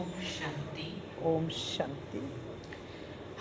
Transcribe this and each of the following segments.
ओम शांति। ఓం శాంతి.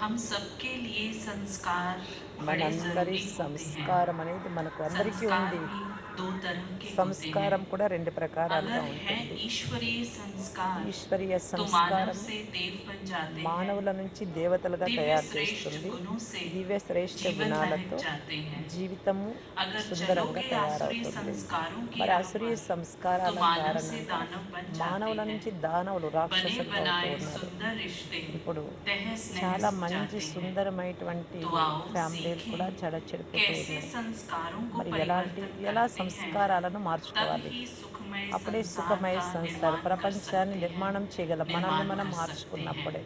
हम सबके लिए संस्कार बड़े మనందరి ज़रूरी होते हैं। సంస్కారం అనేది మనకు అందరికీ संस्कार ఉంది. भी दो तरह के होते हैं। సంస్కారం కూడా రెండు ప్రకారాలుగా अगर है ఉంటుంది. ईश्वरीय संस्कार ఈశ్వరీయ तो मानव సంస్కారం से देव बन जाते हैं। మానవుల నుంచి దేవతలుగా दिव्य తయారు श्रेष्ठ చేస్తుంది. गुणों से దివ్య శ్రేష్ఠ जीवन महक గుణాలతో जाते हैं। జీవితము अगर సుందరంగా चलोगे आसुरी తయారవుతుంది. संस्कारों की మరి राह అసురీయ पर तो సంస్కారాల मानव से కారణంగా दानव बन जाते మానవుల हैं। నుంచి దానవులు बने రాక్షసులుగా అవుతూ बनाए ఉన్నారు. सुंदर रिश्ते ఇప్పుడు तहस చాలా नहस మంచి जाते हैं। సుందరమైనటువంటి तो आओ ఫ్యామిలీలు కూడా सीखें చెడిపోతూ कैसे ఉన్నాయి. संस्कारों को మరి परिवर्तन ఎలా करते हैं। సంస్కారాలను तब మార్చుకోవాలి? ही सुखमय అప్పుడే संसार సుఖమయ का సంసార निर्माण कर ప్రపంచాన్ని सकते हैं। నిర్మాణం చేయగలం. మనల్ని निर्माण మనం कर सकते हैं। మార్చుకున్నప్పుడే.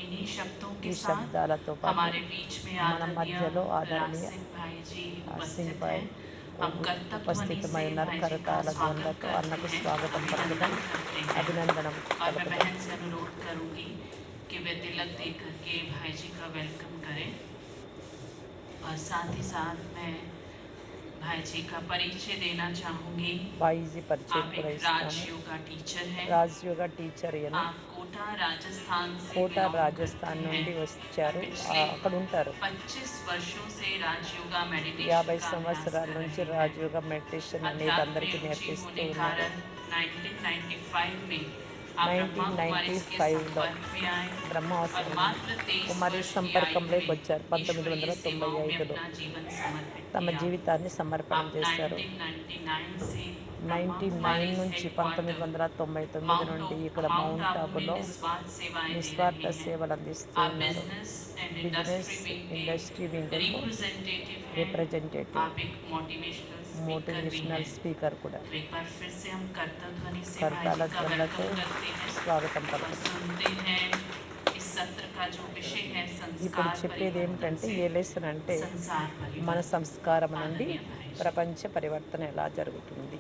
इन्हीं शब्दों के ఈ साथ శబ్దాలతో పాటు हमारे बीच में మన आदरणीय మధ్యలో राज ఆదరణీయ सिंह भाई जी సింగ్ उपस्थित భాయ్ हैं। हम करतब ध्वनि ఉపస్థితమై से ఉన్నారు. भाई जी का కరతాళ स्वागत ధ్వనులతో करते అన్నకు हैं, స్వాగతం పలుకుదాం, अभिनंदन करते हैं। అభినందనం और मैं పలుకుదాం. बहन से अनुरोध करूंगी कि वे तिलक दे करके भाई जी का वेलकम करें। और साथ ही साथ मैं भाई जी का परिचय देना चाहूँगी। బాయిజీ పరిచయం आप కూడా एक ఇస్తాము. राजयोगा टीचर हैं। రాజయోగా టీచర్ ఈయన. आप कोटा राजस्थान से కోట बिलोंग करते రాజస్థాన్ हैं। నుండి వచ్చారు. पिछले అక్కడ ఉంటారు. 25 वर्षों से राजयोगा मेडिटेशन 50 का अभ्यास సంవత్సరాల कर నుంచి रहे हैं। రాజయోగ మెడిటేషన్ అనేక अध्यात्म में అందరికీ रुचि నేర్పిస్తూ होने ఉన్నారు. कारण 1995 में आप ब्रह्मा कुमारीज के 1995లో संपर्क में आए और బ్రహ్మోత్సవం मात्र 23 కుమారి वर्ष की आयु సంపర్కంలోకి में వచ్చారు. ईश्वरीय सेवाओं में 1995లో अपना जीवन समर्पित తమ किया। జీవితాన్ని సమర్పణం आप చేశారు. 1999 से ब्रह्मा 99 कुमारीज నుంచి हेडक्वार्टर 1999 माउंट నుండి ఇక్కడ माउंट మౌంట్ आबू में ఆబులో निस्वार्थ सेवाएं दे నిస్వార్థ रहे हैं। సేవలు అందిస్తూ आप ఉన్నారు. Business and business industry wing के ఇండస్ట్రీ వింగ్లో रिप्रेजेंटेटिव हैं। రిప్రజెంటేటివ్, आप एक मोटिवेशनल स्पीकर भी మోటివేషనల్ हैं। స్పీకర్ కూడా. तो एक बार फिर से हम करतब ध्वनि से भाई కర్తాల जी का ధ్వనులతో वेलकम करते हैं స్వాగతం और పలుకుతాం. सुनते हैं इस सत्र का जो विषय है ఇప్పుడు संस्कार చెప్పేది परिवर्तन ఏమిటంటే, से ఏ లెసన్ అంటే संसार మన परिवर्तन। సంస్కారం నుండి आदरणीय भाई जी। ప్రపంచ పరివర్తన ఎలా జరుగుతుంది.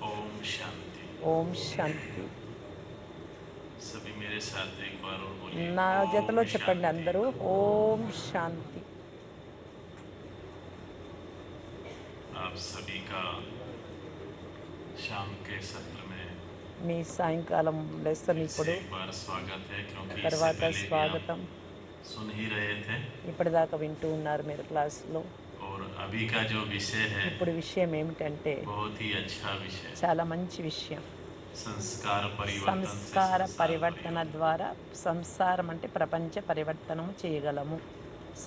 ओम शांति। ఓం శాంతి. सभी मेरे साथ एक बार और बोलिए, నా ओम జతలో చెప్పండి शांति। అందరూ, ఓం శాంతి. आप सभी का शाम के सत्र में మీ సాయంకాలం లెసన్ फिर से ఇప్పుడు एक बार स्वागत है, क्योंकि इससे తర్వాత पहले भी आप స్వాగతం. सुन ही रहे थे। ఇప్పటిదాకా వింటూ ఉన్నారు మీరు క్లాస్లో. और अभी का जो विषय है ఇప్పుడు విషయం ఏమిటంటే बहुत ही अच्छा विषय, చాలా మంచి విషయం. संस्कार परिवर्तन से సంస్కార संसार పరివర్తన परिवर्तन। ద్వారా సంసారం అంటే ప్రపంచ పరివర్తనము చేయగలము.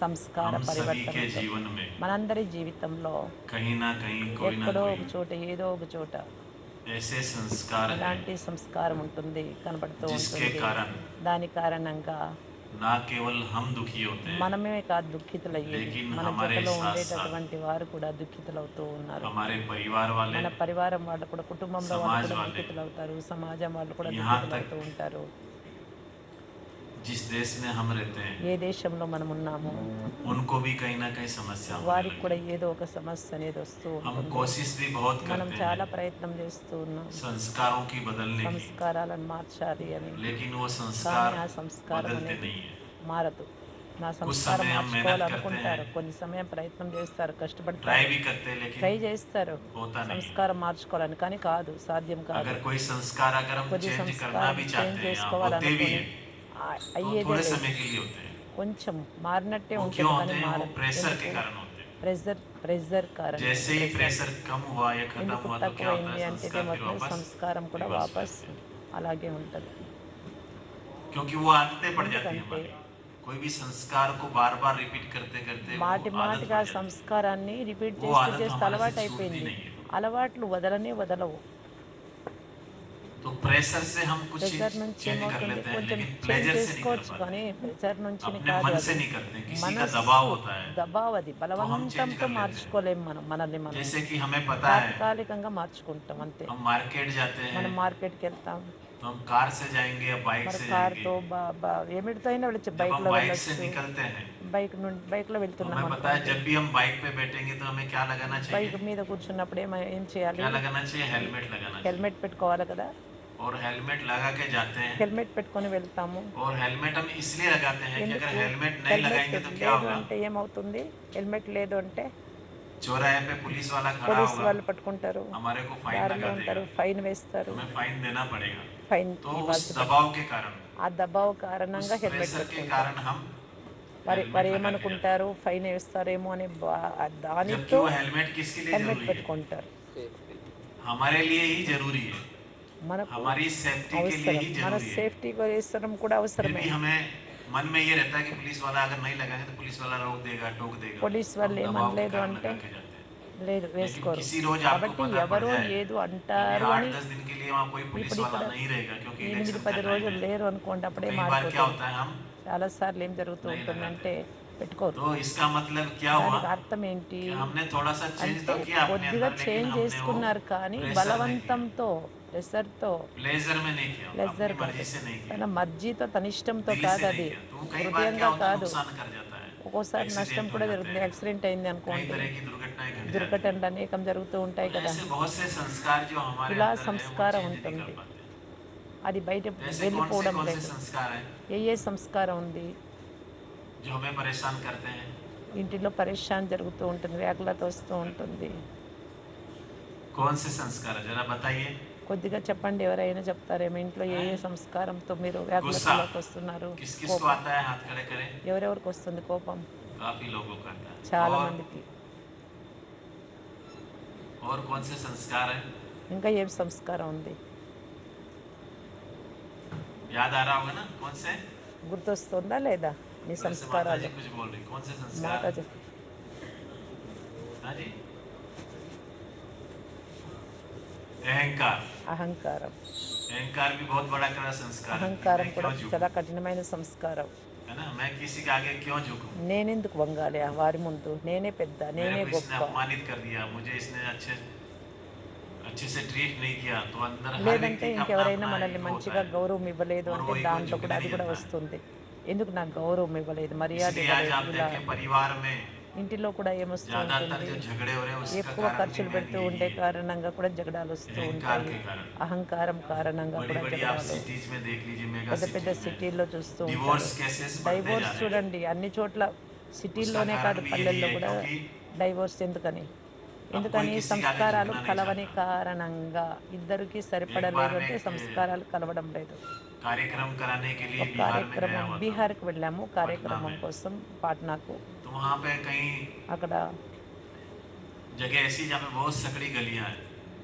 సంస్కార हम सभी के పరివర్తనతో जीवन में మనందరి జీవితంలో कहीं ना कहीं कोई ना ఎక్కడో कोई ఒక చోట ఏదో ఒక చోట ऐसे संस्कार हैं ఇలాంటి సంస్కారం ఉంటుంది, కనబడుతూ जिसके ఉంటుంది. कारण దాని కారణంగా ना केवल हम दुखी होते हैं, మనమే కాదు దుఃఖితులయ్యేది, लेकिन మన हमारे జతలో साथ साथ ఉండేటటువంటి వారు కూడా దుఃఖితులవుతూ ఉన్నారు. हमारे परिवार वाले, మన పరివారం వాళ్ళు కూడా, కుటుంబంలో వాళ్ళు समाज కూడా वाले, దుఃఖితులవుతారు, సమాజం వాళ్ళు కూడా यहाँ तक దుఃఖితులవుతూ ఉంటారు. जिस देश में हम रहते हैं ఏ దేశంలో మనం ఉన్నామో उनको भी कहीं ना कहीं समस्या होने వారికి लगी కూడా होती ఏదో ఒక సమస్య అనేది వస్తూ है। हम ఉంటుంది. कोशिश भी बहुत మనం करते हैं చాలా ప్రయత్నం చేస్తూ ఉన్నాం संस्कारों की बदलने की, సంస్కారాలను మార్చాలి అని. लेकिन वो కానీ संस्कार ఆ సంస్కారం बदलते అనేది नहीं है। మారదు. నా कुछ సంస్కారం समय हम मेहनत करते हैं, మార్చుకోవాలనుకుంటారు, కొన్ని సమయం ప్రయత్నం చేస్తారు, ट्राई కష్టపడతారు, भी करते हैं, लेकिन ట్రై చేస్తారు होता नहीं है। సంస్కారం మార్చుకోవాలని, కానీ కాదు, సాధ్యం కాదు. अगर कोई संस्कार अगर हम కొద్ది चेंज करना సంస్కారం भी చేంజ్ चाहते हैं या होते भी చేసుకోవాలనుకొని हैं तो అయ్యేదే थोड़े లేదు. समय के लिए होते हैं। కొంచెం మారినట్టే वो क्यों ఉంటుంది కానీ होते हैं? वो మారదు. प्रेशर के ఎందుకు? कारण होते हैं। ప్రెజర్ కారణంగా. जैसे ही ప్రెజర్ प्रेशर कम हुआ या खत्म ఎందుకు हुआ तो क्या होता है, తక్కువైంది అంటే संस्कार फिर ఇదేమవుతుంది, वापस సంస్కారం కూడా रिवर्स हो వాపస్ जाते हैं, అలాగే ఉంటుంది. क्योंकि वो आदतें पड़ जाती है ఎందుకంటే हमारी। कोई भी संस्कार को बार बार रिपीट करते करते वो మాటి आदत మాటిగా पड़ जाती है। సంస్కారాన్ని రిపీట్ वो చేస్తే आदत చేస్తే हमारे से అలవాటు छूटती అయిపోయింది. नहीं है। అలవాట్లు వదలనే వదలవు. तो प्रेशर से हम कुछ ప్రెజర్ चीज నుంచి चेंज कर ఏమవుతుంది, लेते हैं, కొంచెం लेकिन చేంజ్ प्लेजर से नहीं कर చేసుకోవచ్చు, पाते కానీ हैं। ప్రెజర్ నుంచి अपने కాదు. मन से అది नहीं करते हैं, किसी का दबाव మనస్సు होता है దబావ్, అది तो हम चेंज బలవంతంతో कर लेते हैं। మార్చుకోలేము మనం మనల్ని మనం. जैसे कि हमें पता है తాత్కాలికంగా మార్చుకుంటాం అంతే. हम मार्केट जाते हैं మనం మార్కెట్కి వెళ్తాం, तो हम कार से जाएंगे या बाइक మరి से जाएंगे। కార్తో ఏమిటితో అయినా వెళ్ళొచ్చు, जब हम బైక్లో बाइक से వెళ్ళొచ్చు. निकलते हैं బైక్లో तो వెళ్తున్నాం हमें पता है అనుకోండి, जब भी हम बाइक पे बैठेंगे तो हमें क्या लगाना चाहिए? బైక్ మీద కూర్చున్నప్పుడు ఏం చేయాలి? क्या लगाना चाहिए? हेलमेट लगाना चाहिए। హెల్మెట్ పెట్టుకోవాలి కదా. और हेलमेट लगा के जाते हैं। హెల్మెట్ పెట్టుకొని వెళ్తాము. और हेलमेट हम इसलिए लगाते हैं कि अगर ఎందుకు? हेलमेट नहीं హెల్మెట్ लगाएंगे तो क्या లేదు होगा? అంటే ఏమవుతుంది? హెల్మెట్ లేదు అంటే चौराहे पे पुलिस वाला खड़ा పోలీసు होगा, వాళ్ళు పట్టుకుంటారు. हमारे को फाइन దారిలో लगा ఉంటారు. देगा, ఫైన్ వేస్తారు. हमें फाइन देना पड़ेगा। ఫైన్ तो उस ఇవ్వాల్సి दबाव పడుతుంది. के कारण, ఆ దబావ్ उस కారణంగా హెల్మెట్ प्रेशर के పెట్టుకుంటాం. कारण हम వారు हेलमेट వారు लगा के जाते ఏమనుకుంటారు? ఫైన్ వేస్తారేమో అనే हैं, जबकि దానితో वो हेलमेट किसके लिए హెల్మెట్ जरूरी है? పెట్టుకుంటారు. हमारे लिए ही जरूरी है, మనకు हमारी सेफ्टी के लिए అవసరం. ही మన जरूरी है। సేఫ్టీ కోసం కూడా फिर అవసరమే. भी हमें मन में ये रहता है कि पुलिस वाला अगर नहीं लगाएंगे तो पुलिस वाला रोक देगा, टोक देगा, పోలీస్ तो हम వాళ్ళు दबाव के ఏమనలేదు कारण అంటే लगा के जाते हैं। లేదు लेकिन వేసుకోరు. किसी रोज आपको కాబట్టి पता पड़ ఎవరో जाए ఏదో कि भी అంటారు आठ అని दस दिन के लिए वहाँ कोई पुलिस ఇప్పుడు वाला ఇక్కడ नहीं रहेगा क्योंकि 8, इलेक्शन का 10 टाइम రోజులు है, లేరు అనుకోండి, तो అప్పుడే कई बार क्या మారిపోతుంది. होता है, हम చాలాసార్లు ఏం జరుగుతూ नहीं लगाते ఉంటుందంటే हैं। పెట్టుకోరు. तो इसका मतलब क्या हुआ దానికి అర్థం ఏంటి कि हमने थोड़ा सा चेंज అంటే तो किया अपने కొద్దిగా अंदर, लेकिन చేంజ్ हमने वो చేసుకున్నారు కానీ प्रेशर में किया, బలవంతంతో, ప్రెషర్తో, प्लेजर में नहीं किया, ప్లెజర్ अपनी కాదు, मर्जी से नहीं తన किया, మర్జీతో తన ఇష్టంతో दिल కాదు, से नहीं అది किया। तो वो कई बार क्या హృదయంగా होता है, కాదు. नुकसान कर जाता है, ఒక్కోసారి నష్టం एक्सीडेंट हो కూడా जाते జరుగుతుంది. हैं, యాక్సిడెంట్ అయింది कई అనుకోండి, तरह की दुर्घटनाएं घट जाती हैं। దుర్ఘటనలు అనేకం జరుగుతూ तो ఉంటాయి కదా. ऐसे बहुत से संस्कार जो हमारे ఇలా अंदर है वो సంస్కారం चेंज नहीं कर ఉంటుంది. पाते। అది బయట तो ऐसे వెళ్ళిపోవడం कौन से లేదు. संस्कार हैं ఏ సంస్కారం ఉంది? जो हमें परेशान करते हैं? ఇంటిలో పరేషాన్ జరుగుతూ ఉంటుంది, వ్యాకులత వస్తూ ఉంటుంది. कौन से संस्कार है, जरा बताइए। కొద్దిగా చెప్పండి, ఎవరైనా చెప్తారేమో ఇంట్లో ఏ हैं? ఏ సంస్కారంతో మీరు गुस्सा వ్యాకులతలోకి వస్తున్నారు? किस किस को కోపం. आता है, हाथ खड़े करें। ఎవరెవరికి వస్తుంది కోపం? काफी लोगों को आता है। చాలా మందికి. और कौन से संस्कार हैं? ఇంకా ఏం సంస్కారం ఉంది? याद आ रहा होगा ना कौन से? గుర్తొస్తుందా లేదా మీ उधर से माता जी సంస్కారాలు? कुछ बोल रही, कौन से संस्कार? మాతాజీ हाँ जी। अहंकार। అహంకారం. अहंकार भी बहुत बड़ा कड़ा संस्कार है कि అహంకారం मैं కూడా क्यों झुकूं, చాలా कठिनమైన సంస్కారం. है ना, मैं किसी के आगे क्यों झुकूं, నేనెందుకు వంగాలి ఆ వారి ముందు? నేనే పెద్ద, मेरे నేనే को इसने గొప్ప. अपमानित कर दिया, मुझे इसने अच्छे अच्छे से ट्रीट नहीं किया, तो अंदर हर లేదంటే व्यक्ति का अपना ఇంకెవరైనా अपना మనల్ని ईगो होता మంచిగా है, గౌరవం ఇవ్వలేదు और అంటే वो ईगो దాంట్లో కూడా झुकने అది नहीं కూడా देता है। వస్తుంది. ఎందుకు నాకు గౌరవం ఇవ్వలేదు, మర్యాద इसलिए आज ఇవ్వలేదు, आप ఇలా देखें అంటే परिवार में ఇంటిలో కూడా ఏమొస్తూ ज्यादातर ఉంటుంది? जो झगड़े हो रहे हैं उसका ఎక్కువ कारण भी ఖర్చులు मेन పెడుతూ यही ఉండే है, కారణంగా కూడా జగడాలు వస్తూ अहंकार ఉంటాయి. के कारण। అహంకారం కారణంగా बड़ी కూడా बड़ी आप జగడాలు सिटीज में देख लीजिए, मेगा పెద్ద పెద్ద सिटीज में సిటీల్లో చూస్తూ ఉంటారు. डिवोर्स केसेस बढ़ते जा డైవోర్స్ रहे हैं। చూడండి అన్ని చోట్ల, उसका సిటీల్లోనే కాదు कारण भी यही పల్లెల్లో है కూడా. क्योंकि డైవోర్స్ ఎందుకని? अब कोई ఎందుకని? किसी के आगे సంస్కారాలు झुकना नहीं కలవని चाहता। కారణంగా. ఇద్దరికి एक बार సరిపడలేదు मैं అంటే एक సంస్కారాలు కలవడం లేదు. कार्यक्रम कराने के लिए ఒక बिहार में गया కార్యక్రమం हुआ था, బీహార్కి వెళ్ళాము पटना కార్యక్రమం में। కోసం పాట్నాకు. तो वहाँ पे कई అక్కడ जगह ऐसी जहाँ पे बहुत सकड़ी गलियां हैं,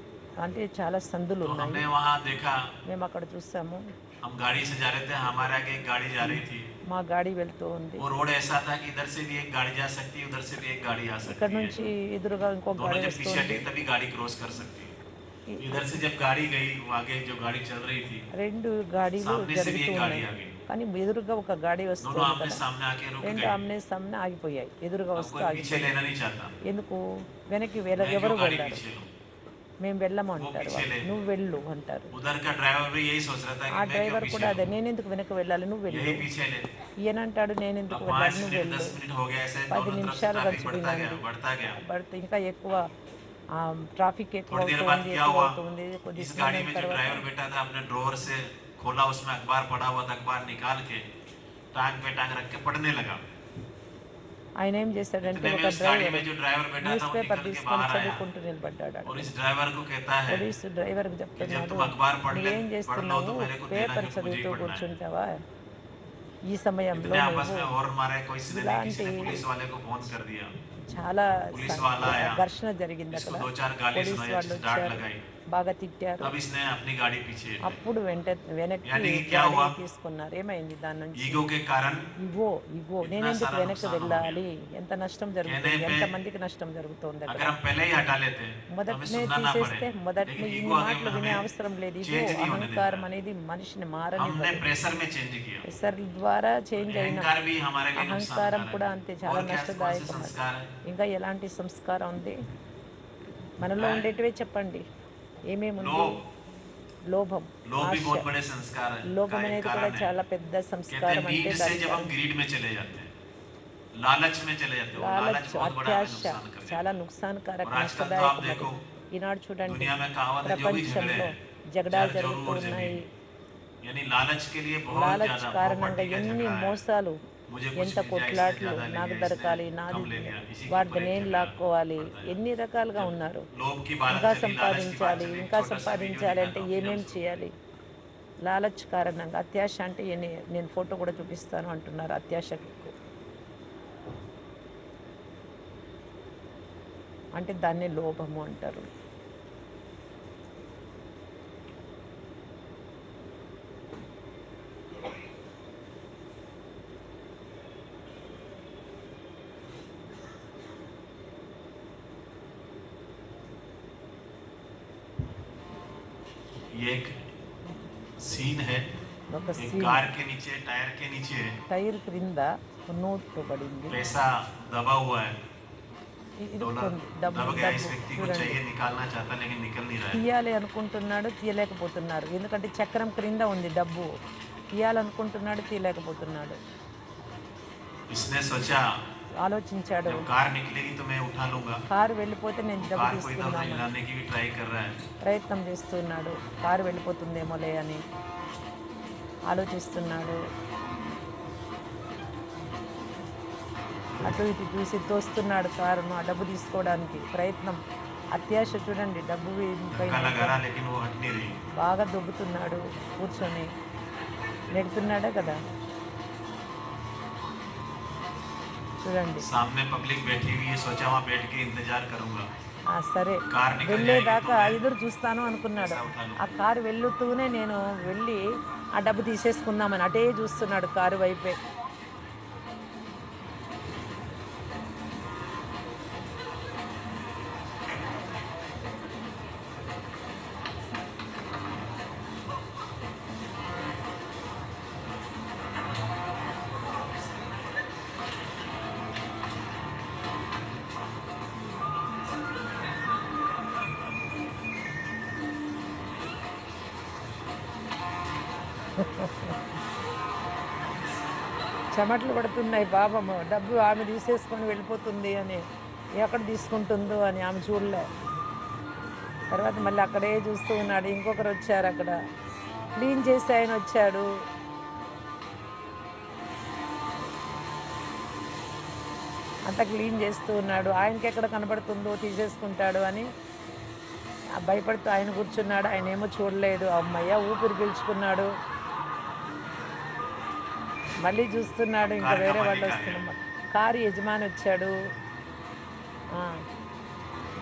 అంటే చాలా సందులు तो ఉన్నాయి. हमने वहाँ देखा, మేము అక్కడ చూసాము. हम गाड़ी से जा रहे थे, हमारे आगे एक गाड़ी जा रही थी, మా गाड़ी వెళ్తూ ఉంది. वो रोड ऐसा था कि इधर से भी एक गाड़ी जा सकती है, उधर से भी एक गाड़ी आ ఇక్కడ सकती है, నుంచి ఎదురుగా ఇంకొక दोनों गाड़ी जब पीछे వస్తుంది. हटी तभी गाड़ी क्रॉस कर सकती। ఈ तो इधर से जब गाड़ी गई, वो आगे जो गाड़ी चल रही थी, రెండు గాడీలు सामने से भी జరుగుతూ एक गाड़ी ఉన్నాయి. आ गई, కానీ ఎదురుగా ఒక గాడి दोनों వస్తుంది आमने కదా. सामने आके रुक రెండు गई। ఆమ్నే సామ్నే ఆగిపోయాయి, ఎదురుగా अब వస్తూ कोई पीछे ఆగిపోయాయి. लेना नहीं चाहता, ఎందుకు? వెనక్కి मैं क्यों ఎవరు गाड़ी వెళ్ళరు. पीछे लूं, మేము వెళ్ళము वो అంటారు पीछे వాళ్ళు. ले। నువ్వు వెళ్ళు అంటారు. उधर का ड्राइवर भी यही सोच रहा था ఆ कि मैं क्यों డ్రైవర్ पीछे కూడా लूं, అదే, నేనెందుకు వెనక్కి వెళ్ళాలి, నువ్వు यही వెళ్ళు. पीछे ले। ఈయనంటాడు నేనెందుకు अब వెళ్ళాలి, 5 నువ్వు मिनट వెళ్ళు. 10 मिनट हो गया, ऐसे 10 दोनों तरफ से నిమిషాలు ट्रैफिक గడిచిపోయిందండి. बढ़ता गया। పడితే ఇంకా ఎక్కువ ట్రాఫిక్ ఎక్కువ थोड़ी देर అవుతూ बाद ఉంది, क्या ఎక్కువ हुआ, అవుతూ ఉంది. కొద్ది इस गाड़ी సమయం में जो తర్వాత ड्राइवर बैठा था अपने ड्रॉवर से खोला, उसमें अखबार पड़ा हुआ था, अखबार निकाल के टांग पे टांग रख के पढ़ने लगा। ఆయన ఏం చేశాడంటే, इतने में ఒక उस गाड़ी డ్రైవరు में जो ड्राइवर बैठा था న్యూస్ वो పేపర్ निकल के తీసుకొని बाहर आया చదువుకుంటూ నిలబడ్డాడు और అక్కడ. इस ड्राइवर को कहता है పోలీసు డ్రైవర్కి कि जब చెప్తున్నాడు, तुम अखबार నువ్వేం पढ़ लो చేస్తున్నావు, तो मेरे को देना, పేపర్ क्योंकि मुझे ही చదువుతూ पढ़ना है। కూర్చుంటావా? ఈ సమయంలో इतने आपस నువ్వు में हॉर्न मारे, किसी ने नहीं, किसी ఇలాంటి ने पुलिस वाले को फोन कर दिया। చాలా पुलिस वाला आया, ఘర్షణ జరిగింది అక్కడ. इसको दो चार गाली పోలీసు सुनाई, अच्छे వాళ్ళు से डांट వచ్చారు, लगाई, బాగా తిట్టారు. तब इसने अपनी गाड़ी पीछे हटाई। అప్పుడు వెనక్కి यानी कि क्या గాడి हुआ, తీసుకున్నారు. ఏమైంది దాని నుంచి? ईगो के कारण ఇగో ఇగో इतना నేనెందుకు सारा వెనక్కి नुकसान हो गया। వెళ్ళాలి, ఎంత నష్టం कहने జరుగుతుంది, पे ఎంతమందికి నష్టం జరుగుతుంది అక్కడ. अगर हम पहले ही हटा लेते तो हमें మొదటనే सुनना ना पड़े, తీసేస్తే, మొదటనే लेकिन ईगो ఇన్ని आगे మాటలు వినే हमें అవసరం లేదు. ఇగో चेंज नहीं होने देता అహంకారం है। అనేది మనిషిని हमने మారనివ్వదు. प्रेशर में चेंज किया। ప్రెషర్ ద్వారా तो చేంజ్ అయినాం. अहंकार भी हमारे लिए नुकसान అహంకారం कारक కూడా है। అంతే, చాలా और क्या कौन से నష్టదాయకం అది. संस्कार है? ఇంకా ఎలాంటి సంస్కారం ఉంది? మనలో हैं? ఉండేటివే చెప్పండి. ఏమేముంది? लोभ। లోభం, लोभ भी ఆశ. बहुत बड़े संस्कार है का లోభం एक అనేది కూడా कारण है। చాలా పెద్ద कहते हैं సంస్కారం అంటే नीड से దానికి जब हम కారణం. ग्रीड में चले जाते हैं, लालच में चले जाते हैं, वो लालच లాలచ్, बहुत बड़ा हमें అత్యాశ नुकसान कर చాలా देता है। నుక్సాన్కారక, और आजकल तो आप నష్టదాయకం అది. देखो, ఈనాడు చూడండి दुनिया में कहावत है, जो भी झगड़े ప్రపంచంలో हैं జగడాలు जर जोरू జరుగుతూ और ఉన్నాయి. जमीन यानी लालच के लिए बहुत లాలచ్ ज्यादा కారణంగా प्रॉपर्टी का ఎన్ని झगड़ा है। మోసాలు, मुझे कुछ ఎంత मिल जाए, इसने కొట్లాట్లు, ज्यादा ले నాకు लिया, इसने దొరకాలి, నాది कम ले लिया, इसी के ऊपर వాడిది एक నేను झगड़ा లాక్కోవాలి, पड़ता ఎన్ని जाता है। రకాలుగా जब ఉన్నారు. लोभ की बात ఇంకా चली, लालच की बात సంపాదించాలి, चली, एक ఇంకా छोटा सा वीडियो సంపాదించాలి అంటే दिखाता हूँ, फिर हम ఏమేం उसको చేయాలి. లాలచ్ కారణంగా అత్యాశ అంటే నేను ఫోటో కూడా చూపిస్తాను అంటున్నారు. అత్యాశకు అంటే దాన్ని లోభము అంటారు. ये एक सीन है, ఒక एक సీన్, कार के नीचे, टायर के नीचे టైర్ క్రింద ఒక నోటు పడింది, पैसा दबा हुआ है। डॉलर ఇరుక్కుంది. డబ్బు दब गया, इस డబ్బు व्यक्ति को చూడండి. चाहिए, निकालना चाहता लेकिन निकल नहीं रहा है। తీయాలి అనుకుంటున్నాడు, తీయలేకపోతున్నారు. ఎందుకంటే చక్రం క్రింద ఉంది డబ్బు. తీయాలనుకుంటున్నాడు, తీయలేకపోతున్నాడు. इसने सोचा ఆలోచించాడు, जब कार निकलेगी तो मैं उठा लूंगा। కారు వెళ్ళిపోతే నేను డబ్బు कार को इधर उधर తీసుకుందామని हिलाने की भी ट्राई कर रहा है। ప్రయత్నం చేస్తున్నాడు. కారు వెళ్ళిపోతుందేమోలే అని ఆలోచిస్తున్నాడు. అటు ఇటు చూసి తోస్తున్నాడు కారును, ఆ డబ్బు తీసుకోవడానికి ప్రయత్నం. అత్యాశ చూడండి, డబ్బు పైన धक्का ఎంత लगा रहा लेकिन वो हट नहीं रही। బాగా దొబ్బుతున్నాడు. కూర్చొని నెడుతున్నాడా కదా చూడండి. सामने पब्लिक बैठी हुई है, सोचा वहां बैठ के इंतजार करूंगा, సరే कार निकल जाएगी तो వెళ్ళేదాకా मैं ఎదురు చూస్తాను అనుకున్నాడు. पैसा उठा ఆ लूंगा। కారు వెళ్ళుతూనే నేను వెళ్ళి ఆ డబ్బు తీసేసుకుందామని అటే చూస్తున్నాడు కారు వైపే. చెమటలు పడుతున్నాయి పాపము. డబ్బు ఆమె తీసేసుకొని వెళ్ళిపోతుంది అని, ఎక్కడ తీసుకుంటుందో అని ఆమె చూడలే. తర్వాత మళ్ళీ అక్కడే చూస్తూ ఉన్నాడు. ఇంకొకరు వచ్చారు, అక్కడ క్లీన్ చేసి ఆయన వచ్చాడు. అంతా క్లీన్ చేస్తూ ఉన్నాడు. ఆయనకి ఎక్కడ కనబడుతుందో తీసేసుకుంటాడు అని భయపడుతూ ఆయన కూర్చున్నాడు. ఆయన ఏమో చూడలేదు. అమ్మయ్య ఊపిరి పీల్చుకున్నాడు. మళ్ళీ చూస్తున్నాడు, ఇంకా कार का వేరే వాళ్ళు मालिक आ गया। వస్తున్నాం. కారు యజమాని వచ్చాడు.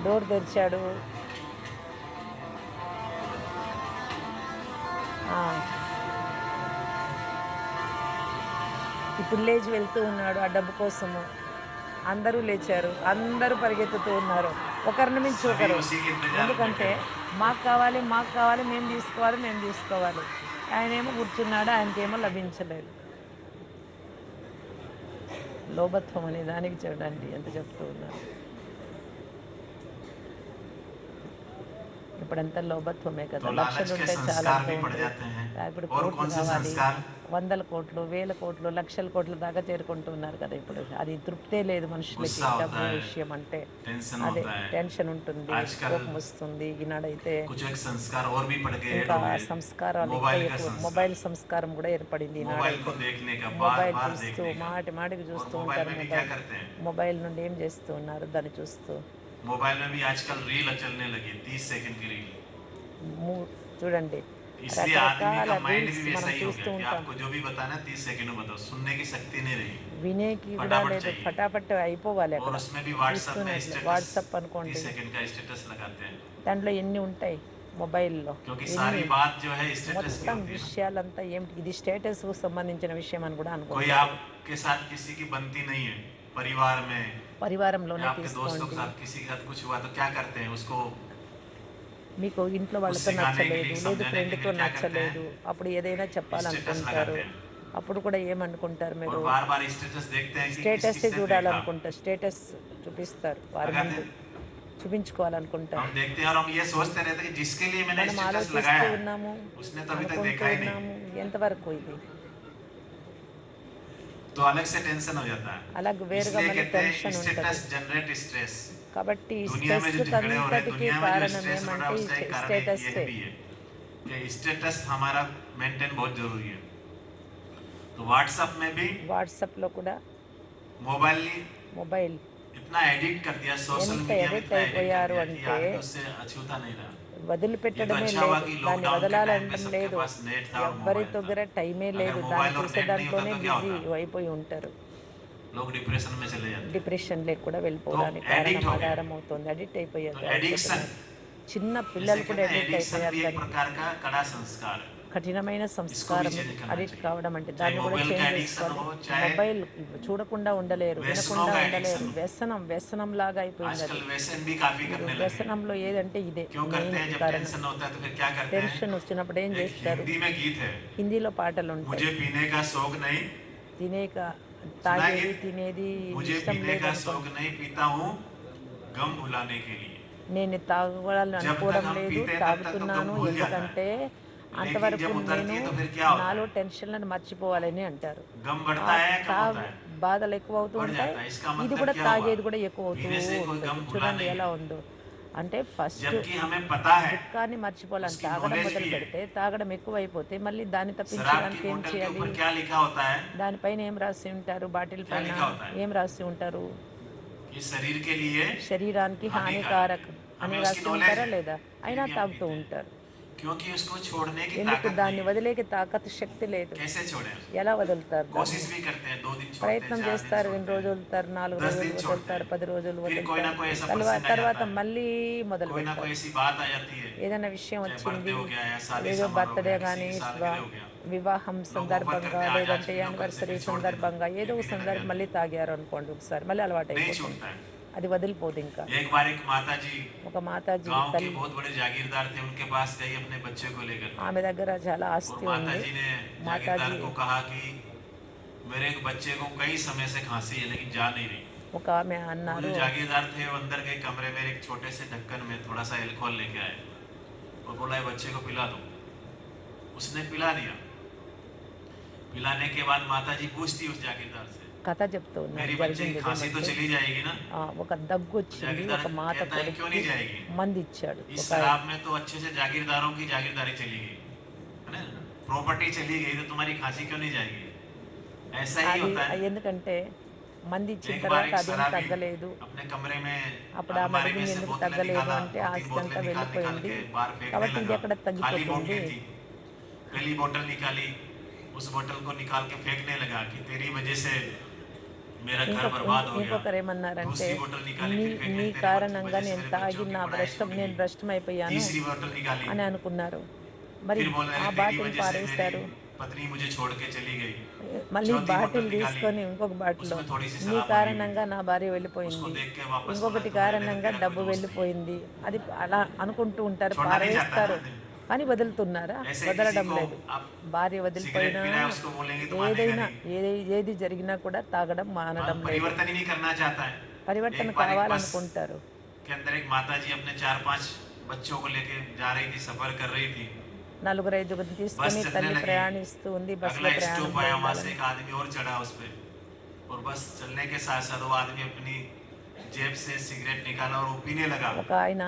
డోర్ తెరిచాడు. ఇప్పుడు లేచి వెళ్తూ ఉన్నాడు ఆ డబ్బు కోసము. అందరూ లేచారు, అందరూ పరిగెత్తుతూ ఉన్నారు, ఒకరిని మించి सभी ఒకరు. उसी के इंतजार में बैठे ఎందుకంటే हुए हैं। మాకు కావాలి, మాకు కావాలి, మేము తీసుకోవాలి, మేము తీసుకోవాలి. ఆయనేమో కూర్చున్నాడు, ఆయనకేమో లభించలేదు. లోభత్వం అనే దానికి చూడండి ఎంత చెప్తూ ఉన్నారు. ఇప్పుడంతా లోభత్వమే కదా. तो लालच లక్షలు के ఉంటే संस्कार చాలంటూ भी पड़ ఉండ్రు. जाते हैं। ఇప్పుడు और కోట్లు कौन से కావాలి, संस्कार? 100 కోట్లు, 1000 కోట్లు, లక్షల కోట్ల దాకా చేరుకుంటూ ఉన్నారు కదా ఇప్పుడు. అది తృప్తే లేదు మనుషులకి. गुस्सा డబ్బు होता है, విషయం అంటే टेंशन అదే होता है। టెన్షన్ ఉంటుంది, आजकल కోపం వస్తుంది. ఈనాడైతే कुछ एक संस्कार और भी पड़ के ऐड ఇంకా हो गए। సంస్కారాలు ఇంకా मोबाइल का ఎక్కువ. संस्कार, మొబైల్ సంస్కారం కూడా ఏర్పడింది मोबाइल ఈనాడైతే. को देखने का, बार మొబైల్ बार చూస్తూ देखने का। మాటి మాటికి और చూస్తూ मोबाइल ఉంటారు. में भी क्या మొబైల్ करते हैं, మొబైల్ నుండి ఏం చేస్తూ ఉన్నారు దాన్ని చూస్తూ. मोबाइल में भी आजकल रील चलने लगी, 30 सेकंड की रील। మూ- చూడండి, इसलिए आदमी రకరకాల का माइंड రీల్స్ भी वैसा మనం ही हो చూస్తూ गया कि ఉంటాం. आपको जो भी बताना 30 सेकंड में बताओ, सुनने की शक्ति नहीं रही, వినేకి కూడా फटाफट లేదు, चाहिए। ఫటాఫట్ అయిపోవాలి और అక్కడ. उसमें भी व्हाट्सएप में చూస్తున్నట్లు स्टेटस, వాట్సాప్ तीस అనుకోండి, सेकंड का स्टेटस लगाते हैं। దాంట్లో ఎన్ని ఉంటాయి మొబైల్లో, क्योंकि ఎన్ని सारी बात जो है स्टेटस की మొత్తం होती है ना। విషయాలంతా ఏమిటి, ఇది స్టేటస్కు సంబంధించిన విషయం అని కూడా कोई అనుకుంటారు. आपके साथ किसी की बनती नहीं है परिवार में, या పరివారంలోనే आपके दोस्तों के తీసుకోండి. साथ किसी के साथ कुछ हुआ तो क्या करते हैं, उसको మీకు ఇంట్లో कुछ వాళ్ళతో सिखाने के నచ్చలేదు, लिए, లేదు समझाने के ఫ్రెండ్తో लिए क्या करते हैं, నచ్చలేదు, అప్పుడు ఏదైనా स्टेटस చెప్పాలనుకుంటారు. लगाते हैं। అప్పుడు కూడా ఏమనుకుంటారు और మీరు, बार बार स्टेटस देखते हैं कि किस స్టేటస్సే किसने देखा, చూడాలనుకుంటారు. స్టేటస్ చూపిస్తారు వారి लगाते ముందు, हैं। చూపించుకోవాలనుకుంటారు. हम देखते हैं और हम ये सोचते रहते हैं कि जिसके लिए मैंने మనం स्टेटस ఆలోచిస్తూ लगाया है ఉన్నాము, उसने तो अभी तक అనుకుంటూ देखा ही नहीं। ఉన్నాము. ఎంతవరకు ఇది, तो अलग से टेंशन हो जाता है। అలాగ వేరుగా इसलिए మళ్ళీ कहते हैं టెన్షన్ ఉంటుంది. Status generate stress. కాబట్టి दुनिया में जो स्ट्రెస్కి झगड़े हो रहे हैं, అంతటికీ दुनिया में जो कारणం स्ट्रेस बढ़ रहा ఏమంటే है, ఈ उसका एक कारण एक यह స్టేటస్సే. भी है। कि स्टेटस हमारा मेंटेन बहुत जरूरी है। तो व्हाट्सएप में भी వాట్సాప్లో కూడా मोबाइल మొబైల్ इतना एडिक्ट कर दिया, सोशल ఎంత मीडिया में ఎడిక్ట్ इतना एडिक्ट कर అయిపోయారు दिया कि అంటే आदमी उससे अछूता नहीं रहा। ये तो వదిలిపెట్టడమే अच्छा हुआ లేదు, कि దాన్ని लॉकडाउन के टाइम पे వదలాలంటం सबके లేదు. पास नेट था और ఎవ్వరి मोबाइल था। దగ్గర టైమే अगर లేదు, దాన్ని मोबाइल और చూసే नेट नहीं होता దాంట్లోనే तो क्या బిజీ होता, అయిపోయి ఉంటారు. लोग डिप्रेशन में चले जाते। డిప్రెషన్లోకి కూడా तो వెళ్ళిపోవడానికి एडिक्ट కారణం हो गया। ఆధారం అవుతుంది. అడిక్ట్ అయిపోయారు तो एडिक्शन, అయిపోతున్నారు. చిన్న जिसे పిల్లలు కూడా कहते हैं అడిక్ట్ एडिक्शन అయిపోయారు भी एक దానికి. प्रकार का कड़ा संस्कार है। కఠినమైన इसको भी సంస్కారం चेंज ఇది. करना అడిక్ట్ चाहिए। కావడం అంటే चाहे దాన్ని కూడా मोबाइल का చేంజ్ एडिक्शन చేసుకోవాలి. हो, चाहे మొబైల్ చూడకుండా ఉండలేరు, व्यसनों వినకుండా का ఉండలేరు. एडिक्शन हो। వ్యసనం వ్యసనం లాగా అయిపోయింది आजकल అది. व्यसन भी काफी మీరు करने लगे हैं। వ్యసనంలో ఏదంటే ఇదే क्यों करते మెయిన్ हैं? जब కారణం. टेंशन होता है तो फिर क्या करते हैं? టెన్షన్ వచ్చినప్పుడు ఏం एक చేస్తారు? हिंदी में गीत है, హిందీలో పాటలు ఉంటాయి. मुझे पीने का शौक नहीं। తినేక सुना है తాగేది गीत? తినేది मुझे ఇష్టం पीने का లేదనుకోండి. शौक नहीं, पीता हूँ गम भुलाने के लिए। నేను తాగాలని जब तक అనుకోవడం हम లేదు, पीते हैं तब तक तो गम తాగుతున్నాను. भूल जाता ఎందుకంటే है, लेकिन అంతవరకు जब उतरती నేను है तो फिर क्या होता నాలో है? టెన్షన్లను మర్చిపోవాలని అంటారు. गम ఆ बढ़ता है या कम होता తాగు है? బాధలు ఎక్కువ అవుతూ बढ़ ఉంటాయి. जाता है। इसका ఇది मतलब కూడా क्या हुआ? తాగేది కూడా ఎక్కువ అవుతూ पीने से कोई ఉంటుంది. गम भुला చూడండి नहीं ఎలా है। ఉందో. అంటే ఫస్ట్ जबकि हमें पता है, దుఃఖాన్ని మర్చిపోవాలని उसकी తాగడం नॉलेज మొదలు भी है। పెడితే తాగడం ఎక్కువైపోతే మళ్ళీ దాన్ని शराब की తప్పించడానికి ఏం बोतल के చేయాలి? ऊपर क्या लिखा होता है? దానిపైన ఏం రాసి ఉంటారు? బాటిల్ क्या పైన लिखा होता है? ఏం రాసి ఉంటారు? कि शरीर के लिए శరీరానికి हानिकारक है। హానికారకం అని हमें उसकी రాసి नॉलेज ఉంటారా है, లేదా? फिर అయినా भी हम తాగుతూ पीते हैं, ఉంటారు. क्योंकि उसको छोड़ने की ఎందుకు? ताकत नहीं దాన్ని है। వదిలేకి తాకత్ శక్తి లేదు. कैसे छोड़ें उसको? ఎలా వదులుతారు దాన్ని? कोशिश भी करते हैं, 2 दिन छोड़ते हैं, ప్రయత్నం 4 दिन చేస్తారు. 2 छोड़ते हैं, రోజులు వదులుతారు, 4 10 రోజులు दिन छोड़ते వదులుతారు, हैं, 10 రోజులు फिर कोई ना వదులుతారు. कोई ऐसा తర్వాత प्रसंग आ తర్వాత जाता है, మళ్ళీ మొదలు कोई ना कोई పెడతారు. ऐसी बात आ जाती है, ఏదైనా విషయం चाहे बर्थडे వచ్చింది, हो गया या शादी అదేదో समारोह हो బర్త్‌డే गया, किसी గానీ, की सालगिरह हो गया, వివాహం लोग ऑफर సందర్భంగా, करते हैं आज आज లేదంటే पी लो, कल से యానివర్సరీ फिर छोड़ देना, సందర్భంగా फिर ఏదో ఒక पीने लग సందర్భం जाते మళ్ళీ हैं। తాగారనుకోండి ఒకసారి, మళ్ళీ नहीं అలవాటయిపోతుంది. छूटता है। అది వదిలిపోదింకా. एक बार एक माता जी ఒక మాతాజీ गांव के తల్లి, बहुत बड़े जागीरदार थे, उनके पास गई अपने बच्चे को लेकर के, ఆమె దగ్గర చాలా और ఆస్తి माता ఉంది. जी ने जागीरदार మాతాజీ को कहा कि मेरे एक बच्चे को कई समय से खांसी है लेकिन जा नहीं रही। ఒక ఆమె वो जो అన్నారు, जागीरदार थे वो अंदर गए कमरे में, एक छोटे से ढक्कन में थोड़ा सा एल्कोहल लेके आए और बोला ये बच्चे को पिला दो। उसने पिला दिया। पिलाने के बाद माता जी पूछती उस जागीरदार से, కథ చెప్తూ ఉన్నారు मेरी बच्चे की జరిగింది खांसी तो ఇదేమంటే, चली जाएगी ना? ఒక దగ్గు तो వచ్చింది. जागीरदार ఒక మాత कहता है क्यों కొడుక్కి नहीं जाएगी? మందిచ్చాడు इस ఒక ఆయన. शराब में तो अच्छे से जागीरदारों की जागीरदारी चली गई है ना, प्रॉपर्टी चली गई, तो तुम्हारी खांसी क्यों नहीं जाएगी? ऐसा ही అది होता है। ఎందుకంటే మంది ఇచ్చిన एक बार తర్వాత एक అదేం शराबी తగ్గలేదు. अपने कमरे में అప్పుడు ఆమె अलमारी में అడిగింది, से ఎందుకు बोतलें తగ్గలేదు निकाला, అంటే, दो तीन ఆస్తి बोतलें అంతా निकाल निकाल వెళ్ళిపోయింది के बाहर फेंकने కాబట్టి ఇది लगा। ఎక్కడ खाली తగ్గిపోతుంది. बोतलें थी, पहली बोतल निकाली, उस बोतल को निकाल के फेंकने लगा कि तेरी वजह से मेरा घर बर्बाद हो गया। ఇంకొకరు ఏమన్నారంటే, दूसरी बोतल निकाली, నీ फिर నీ फेंकने तेरे కారణంగా वजह से నేను मेरे बच्चों తాగి की నా पढ़ाई భ్రష్టం छूट నేను गई। భ్రష్టమైపోయాను तीसरी बोतल निकाली, అని అనుకున్నారు. మరి फिर बोलने ఆ लगे तेरी బాటిల్ वजह से मेरी పారేశారు. पत्नी मुझे छोड़ के चली गई। మళ్ళీ चौथी బాటిల్ बोतल निकाली, తీసుకొని ఇంకొక బాటిల్లో, उसमें थोड़ी सी నీ शराब भरी हुई కారణంగా थी। నా భార్య उसको వెళ్ళిపోయింది, देख के वापस बोला ఇంకొకటి तुम्हें लगा కారణంగా तेरा कोई డబ్బు दोस्त नहीं है। వెళ్ళిపోయింది. అది అలా అనుకుంటూ ఉంటారు, छोड़ना नहीं चाहता ना పారవేస్తారు. आदमी। కానీ వదులుతున్నారా? ऐसे ही किसी వదలడం को లేదు. आप భార్య सिगरेट వదిలిపోయినా, पी रहा है उसको बोलेंगे तो मानेगा ఏదైనా नहीं। ఏది జరిగినా కూడా తాగడం हाँ, మానడం లేదు. परिवर्तन ही नहीं करना चाहता है। పరివర్తన एक बार एक बस కావాలనుకుంటారు. के अंदर एक माता जी अपने 4-5 बच्चों को लेके जा रही थी, सफर कर रही थी। నలుగురు ఐదుగురిని बस తీసుకొని चलने తల్లి लगी, ప్రయాణిస్తూ ఉంది. బస్సులో अगला स्टॉप ప్రయాణంలో आया, वहां से ఉండాలని. एक आदमी और चढ़ा उस पे, और बस चलने के साथ साथ वो आदमी अपनी जेब से सिगरेट निकाला और वो पीने लगा। ఒక ఆయన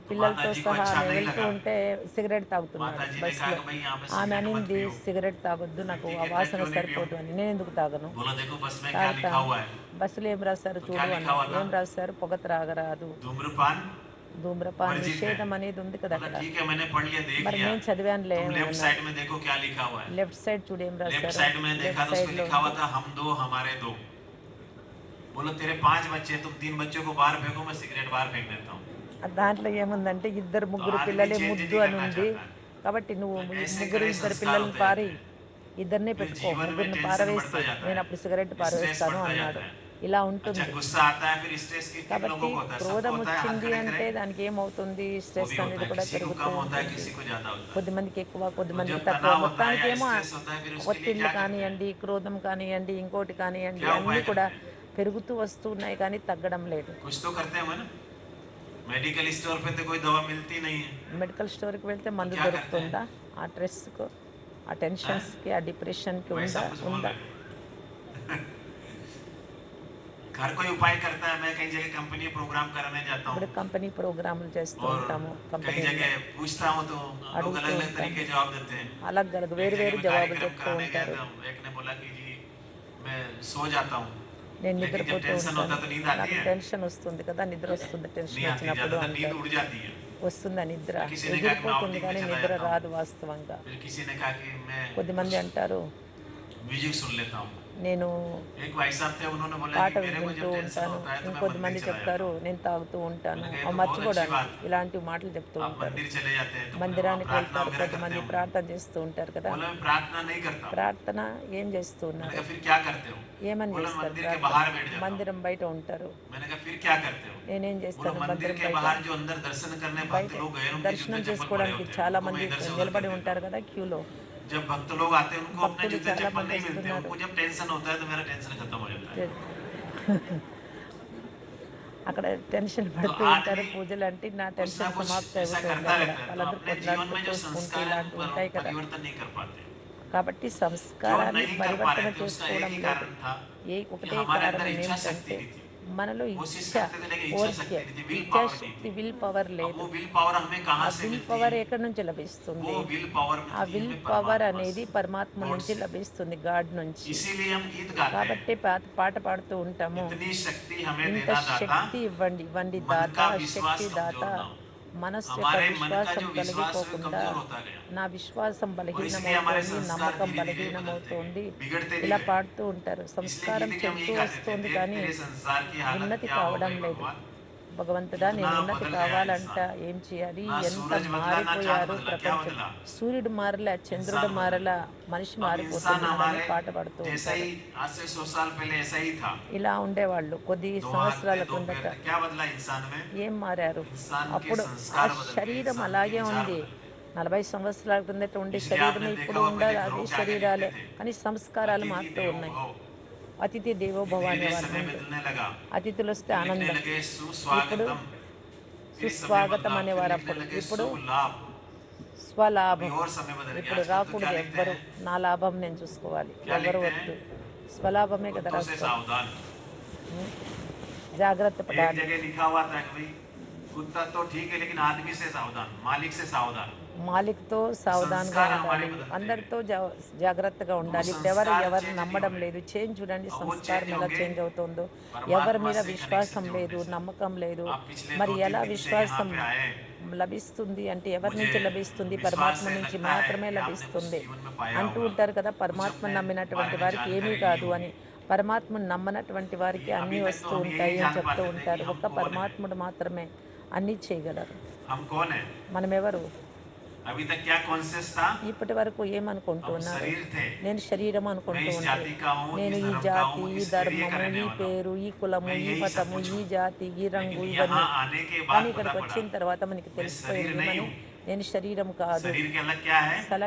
तो माता పిల్లలతో जी को సహా अच्छा ఆమె नहीं వెళ్తూ लगा। ఉంటే సిగరెట్ माता తాగుతున్నాడు जी ने कहा బస్సులో. कि भाई यहाँ पे ఆమె सिगरेट मत అనింది, पियो। సిగరెట్ తాగొద్దు, तो నాకు व्यक्ति ఆ कहता है వాసన क्यों नहीं पियो? సరిపోదు అని. నేను ఎందుకు తాగను, बोला देखो बस में क्या लिखा తాగుతాను. हुआ है। బస్సులో ఏం రాశారు तो क्या చూడు लिखा అన్నారు. हुआ था? ఏం రాశారు? పొగ త్రాగరాదు, धूम्रपान ధూమ్రపాన वर्जित है। నిషేధం అనేది ఉంది కదా बोला అక్కడ. ठीक है, मैंने पढ़ लिया, देख మరి लिया। నేను చదివానులే तुम అని लेफ्ट అన్నారు. साइड में देखो क्या लिखा हुआ है। లెఫ్ట్ సైడ్ చూడు ఏం लेफ्ट రాశారు. साइड में देखा లెఫ్ట్ तो उसमें సైడ్లో लिखा हुआ ఉంది, था हम दो हमारे दो। बोलो तेरे 5 बच्चे, तुम 3 बच्चों को बाहर फेंको, मैं सिगरेट बाहर फेंक देता हूँ। దాంట్లో ఏముందంటే ఇద్దరు तो ముగ్గురు आदमी పిల్లలే चेंज ముద్దు नहीं అని करना ఉంది. चाहता है। కాబట్టి నువ్వు तो ऐसे ముగ్గురు कड़े ఇద్దరు संस्कार పిల్లల్ని होते रहते పారి, हैं। ఇద్దరినే फिर పెట్టుకో, जीवन में ముగ్గురిని टेंशन बढ़ता పారవేసి जाता నేను है, అప్పుడు సిగరెట్ स्ट्रेस పారవేస్తాను बढ़ता అన్నాడు. जाता है। ఇలా अच्छा, ఉంటుంది. गुस्सा आता है, फिर स्ट्रेस किन కాబట్టి लोगों को होता है? सबको క్రోధం होता है, हाथ వచ్చింది खड़े అంటే करें। దానికి ఏమవుతుంది? वो స్ట్రెస్ भी होता అనేది है, కూడా किसी को పెరుగుతూ कम होता है, ఉంటుంది. किसी को ज्यादा होता है। కొద్దిమందికి ఎక్కువ, तो కొద్దిమందికి जब తక్కువ. तनाव होता है या మొత్తానికేమో स्ट्रेस होता है, फिर उसके लिए ఒత్తిళ్ళు क्या करते हैं? కానివ్వండి, క్రోధం కానివ్వండి, ఇంకోటి కానివ్వండి, क्या उपाय అన్నీ కూడా करते हैं? పెరుగుతూ వస్తున్నాయి కానీ తగ్గడం లేదు. कुछ तो करते हैं ना। मेडिकल स्टोर पे तो कोई दवा मिलती नहीं है, మెడికల్ స్టోర్‌కి వెళ్తే तो మందు क्या करते దొరుకుతుందా? हैं? ఆ స్ట్రెస్‌కు, ఆ हैं? టెన్షన్స్‌కి, ఆ డిప్రెషన్‌కి वैसा ఉందా? कुछ बोल ఉందా? रहे थे। घर कोई उपाय करता है, मैं कहीं जगह कंपनी प्रोग्राम कराने जाता ఇప్పుడు हूँ కంపెనీ ప్రోగ్రాములు చేస్తూ और ఉంటాము कई కంపెనీల్లో, जगह पूछता हूँ तो लोग అడుగుతూ अलग अलग ఉంటాము. तरीके जवाब देते हैं. అలగ్గలగ एक వేరు जगह వేరు मैं జవాబులు कार्यक्रम చెప్తూ कराने गया ఉంటారు. था, एक ने बोला कि जी मैं सो जाता हूँ, నేను लेकिन जब నిద్రపోతూ टेंशन होता ఉంటాను, है तो नींद आती నాకు है, టెన్షన్ వస్తుంది కదా, నిద్ర వస్తుంది టెన్షన్ नहीं आती, వచ్చినప్పుడు ज्यादातर नींद అంటారు. उड़ जाती है. వస్తుందా నిద్ర? फिर किसी ने कहा कि मैं ఎగిరిపోతుంది आउटिंग में కానీ चला నిద్ర जाता हूँ, రాదు వాస్తవంగా. फिर किसी ने कहा कि मैं కొద్దిమంది कुछ అంటారు म्यूजिक सुन लेता हूँ. నేను एक भाई साहब थे, उन्होंने बोला कि పాటలు मेरे को వింటూ जब टेंशन ఉంటాను, होता है तो मैं मंदिर ఇంకొద్దిమంది चला जाता చెప్తారు हूँ. నేను తాగుతూ ఉంటాను, मैंने कहा ये ఆ तो बहुत अच्छी మర్చిపోవడానికి बात है, ఇలాంటి మాటలు చెప్తూ आप ఉంటారు. मंदिर चले जाते हैं. तो बोले वहाँ మందిరానికి प्रार्थना వెళ్తారు, वगैरह करते కొంతమంది होंगे. ప్రార్థన చేస్తూ ఉంటారు కదా. बोला मैं प्रार्थना नहीं करता हूँ. ప్రార్థన ఏం చేస్తూ मैंने ఉన్నారు? कहा फिर क्या करते हो? ఏమని बोला చేస్తారు मंदिर के ప్రార్థన? बाहर बैठ जाता हूँ. మందిరం బయట ఉంటారు. मैंने कहा फिर क्या करते हो? నేనేం बोलो చేస్తాను मंदिर మందిరం के బయట? बाहर जो अंदर दर्शन करने भक्त బయట लोग गए हैं, उनके దర్శనం जूते चप्पल पड़े చేసుకోవడానికి होते हैं, చాలా उनको मैं మంది इधर से उधर कर నిలబడి देता ఉంటారు हूँ. కదా క్యూలో. जब भक्त लोग आते हैं उनको अपने భక్తులు जूते చాలా चप्पल మంది नहीं मिलते, వస్తున్నారు. उनको जब टेंशन होता है तो मेरा टेंशन खत्म हो जाता है. అక్కడ టెన్షన్ तो పడుతూ ఉంటారు. आदमी పూజలు అంటే నా कुछ ना టెన్షన్ कुछ సమాప్తి ऐसा అవుతుంది करता అక్కడ. रहता है, तो వాళ్ళందరూ अपने जीवन కొట్లాడుతూ में जो తోసుకుంటూ संस्कार है ఇలాంటివి हम ఉంటాయి కదా. परिवर्तन नहीं कर पाते. కాబట్టి जो సంస్కారాన్ని नहीं कर पा పరివర్తన रहे थे उसका एक చేసుకోవడం ही లేదు. कारण था कि ఒకటే हमारे अंदर కారణం इच्छा शक्ति ఏమిటంటే नहीं थी. మనలో कोशिश ఇచ్ఛ, करते थे लेकिन इच्छा కోరిక, शक्ति नहीं थी, विल पावर नहीं ఇచ్ఛాశక్తి, थी. విల్ పవర్ अब లేదు. वो विल पावर हमें ఆ कहाँ से విల్ मिलती పవర్ है? ఎక్కడి నుంచి वो లభిస్తుంది? विल पावर ఆ मिलती है విల్ हमें పవర్ परमात्मा అనేది से, పరమాత్మ गॉड నుంచి से. లభిస్తుంది, గాడ్ నుంచి. इसीलिए हम गीत गाते हैं, కాబట్టి పాట పాడుతూ ఉంటాము. इतनी शक्ति हमें ఇంత देना दाता, శక్తి ఇవ్వండి, ఇవ్వండి मन దాత, का శక్తి विश्वास దాత. कमजोर ना हो. మనస్సు యొక్క हमारे मन का విశ్వాసం जो विश्वास है वो తొలగిపోకుండా कमजोर होता गया, నా విశ్వాసం और इसलिए हमारे బలహీనమవుతోంది, संस्कार నమ్మకం धीरे धीरे बदलते गए, బలహీనమవుతోంది, बिगड़ते भी ఇలా गए. పాడుతూ ఉంటారు. इसलिए సంస్కారం गीत के हम చెడుతూ यही गाते थे, వస్తోంది देख కానీ तेरे संसार की हालत ఉన్నతి क्या हो కావడం गई లేదు. भगवान, భగవంతుడా, कितना నేను ఉన్నతి बदल गया కావాలంట, इंसान. ఏం చేయాలి? ना ఎంత सूरज बदला ना चांद మారిపోయారు बदला, क्या ప్రపంచం. बदला? సూర్యుడు మారలా, చంద్రుడు इंसान बदल మారలా, गया. మనిషి अब इंसान మారిపోతున్నాడని हमारे పాట పాడుతూ जैसा ఉంటారు. ही आज से 100 साल पहले ऐसा ही था, ఇలా ఉండేవాళ్ళు కొద్ది 2 हाथ थे సంవత్సరాల 2 पैर క్రిందట. थे. क्या बदला इंसान में? ఏం మారారు? इंसान के అప్పుడు ఆ संस्कार बदल गए, శరీరం इंसान के అలాగే विचार ఉంది. बदल गए. 40 సంవత్సరాల క్రిందట ఉండే इसलिए आपने శరీరమే देखा ఇప్పుడు होगा पहले ఉండదు, घरों అదే के आगे लिखते శరీరాలే, थे, కానీ సంస్కారాలు अतिथि మారుతూ देवो ఉన్నాయి. भव. అతిథి దేవోభవ धीरे धीरे అనేవారు समय ముందు. बदलने लगा, అతిథులు వస్తే फिर लिखने ఆనందం, लगे ఇప్పుడు सुस्वागतम. फिर समय సుస్వాగతం बदला, फिर అనేవారు. लिखने అప్పుడు लगे ఇప్పుడు शुभ लाभ. अभी స్వలాభం. और समय बदल गया, ఇప్పుడు आजकल तो क्या రాకూడదు लिखते ఎవ్వరు, हैं? నా లాభం నేను చూసుకోవాలి, क्या ఎవరు लिखते हैं? వద్దు. స్వలాభమే కదా कुत्तों से రాస్తారు. सावधान. జాగ్రత్త एक పడాలి. जगह लिखा हुआ था कि भाई कुत्ता तो ठीक है लेकिन आदमी से सावधान, मालिक से सावधान. మాలిక్‌తో तो సావధాన్‌గా संस्कार हमारे ఉండాలి. बदलते गए. అందరితో జాగ్రత్తగా तो वो ఉండాలి. ఇప్పుడు संस्कार ఎవరు चेंज नहीं నమ్మడం होंगे, లేదు. చేంజ్ చూడండి, और वो సంస్కారం चेंज ఎలా होंगे చేంజ్ అవుతుందో. ఎవరి परमात्मा మీద से విశ్వాసం कनेक्शन లేదు, जोड़ने से. నమ్మకం లేదు. आप पिछले మరి 2-3 ఎలా दिन से यहाँ విశ్వాసం पे आए, లభిస్తుంది అంటే ఎవరి मुझे నుంచి లభిస్తుంది? विश्वास పరమాత్మ से నుంచి लगता है మాత్రమే कि आपने कुछ లభిస్తుంది. जीवन में पाया అంటూ होगा, ఉంటారు కదా, कुछ పరమాత్మను अपने बारे నమ్మినటువంటి में వారికి ఏమీ जानकारी ली కాదు అని. होगी. పరమాత్మను నమ్మనటువంటి कि వారికి अभी అన్నీ तक तो వస్తూ हम यही ఉంటాయి అని जान చెప్తూ पाते थे कि ఉంటారు. हम ఒక్క कौन है, పరమాత్ముడు మాత్రమే అన్నీ చేయగలరు. हम कौन है. మనమెవరు? अभी तक क्या कॉन्शियस था? ఇప్పటి వరకు ఏమనుకుంటూ हम ఉన్నారు? शरीर थे, నేను శరీరం मैं అనుకుంటూ इस ఉంటే, जाति का हूँ, నేను इस ఈ धर्म का జాతి, हूँ, ఈ इस एरिया का ధర్మము, रहने ఈ वाला हूँ, పేరు, ఈ కులము, मैं ఈ यही सब మతము, कुछ ఈ हूँ. జాతి, ఈ लेकिन రంగు, यहाँ ఇవన్నీ. आने के కానీ बाद पता ఇక్కడికి पड़ा వచ్చిన తర్వాత మనకి मैं शरीर తెలిసిపోయింది नहीं ఏమని? हूँ. నేను శరీరం కాదు. शरीर के अलग क्या है?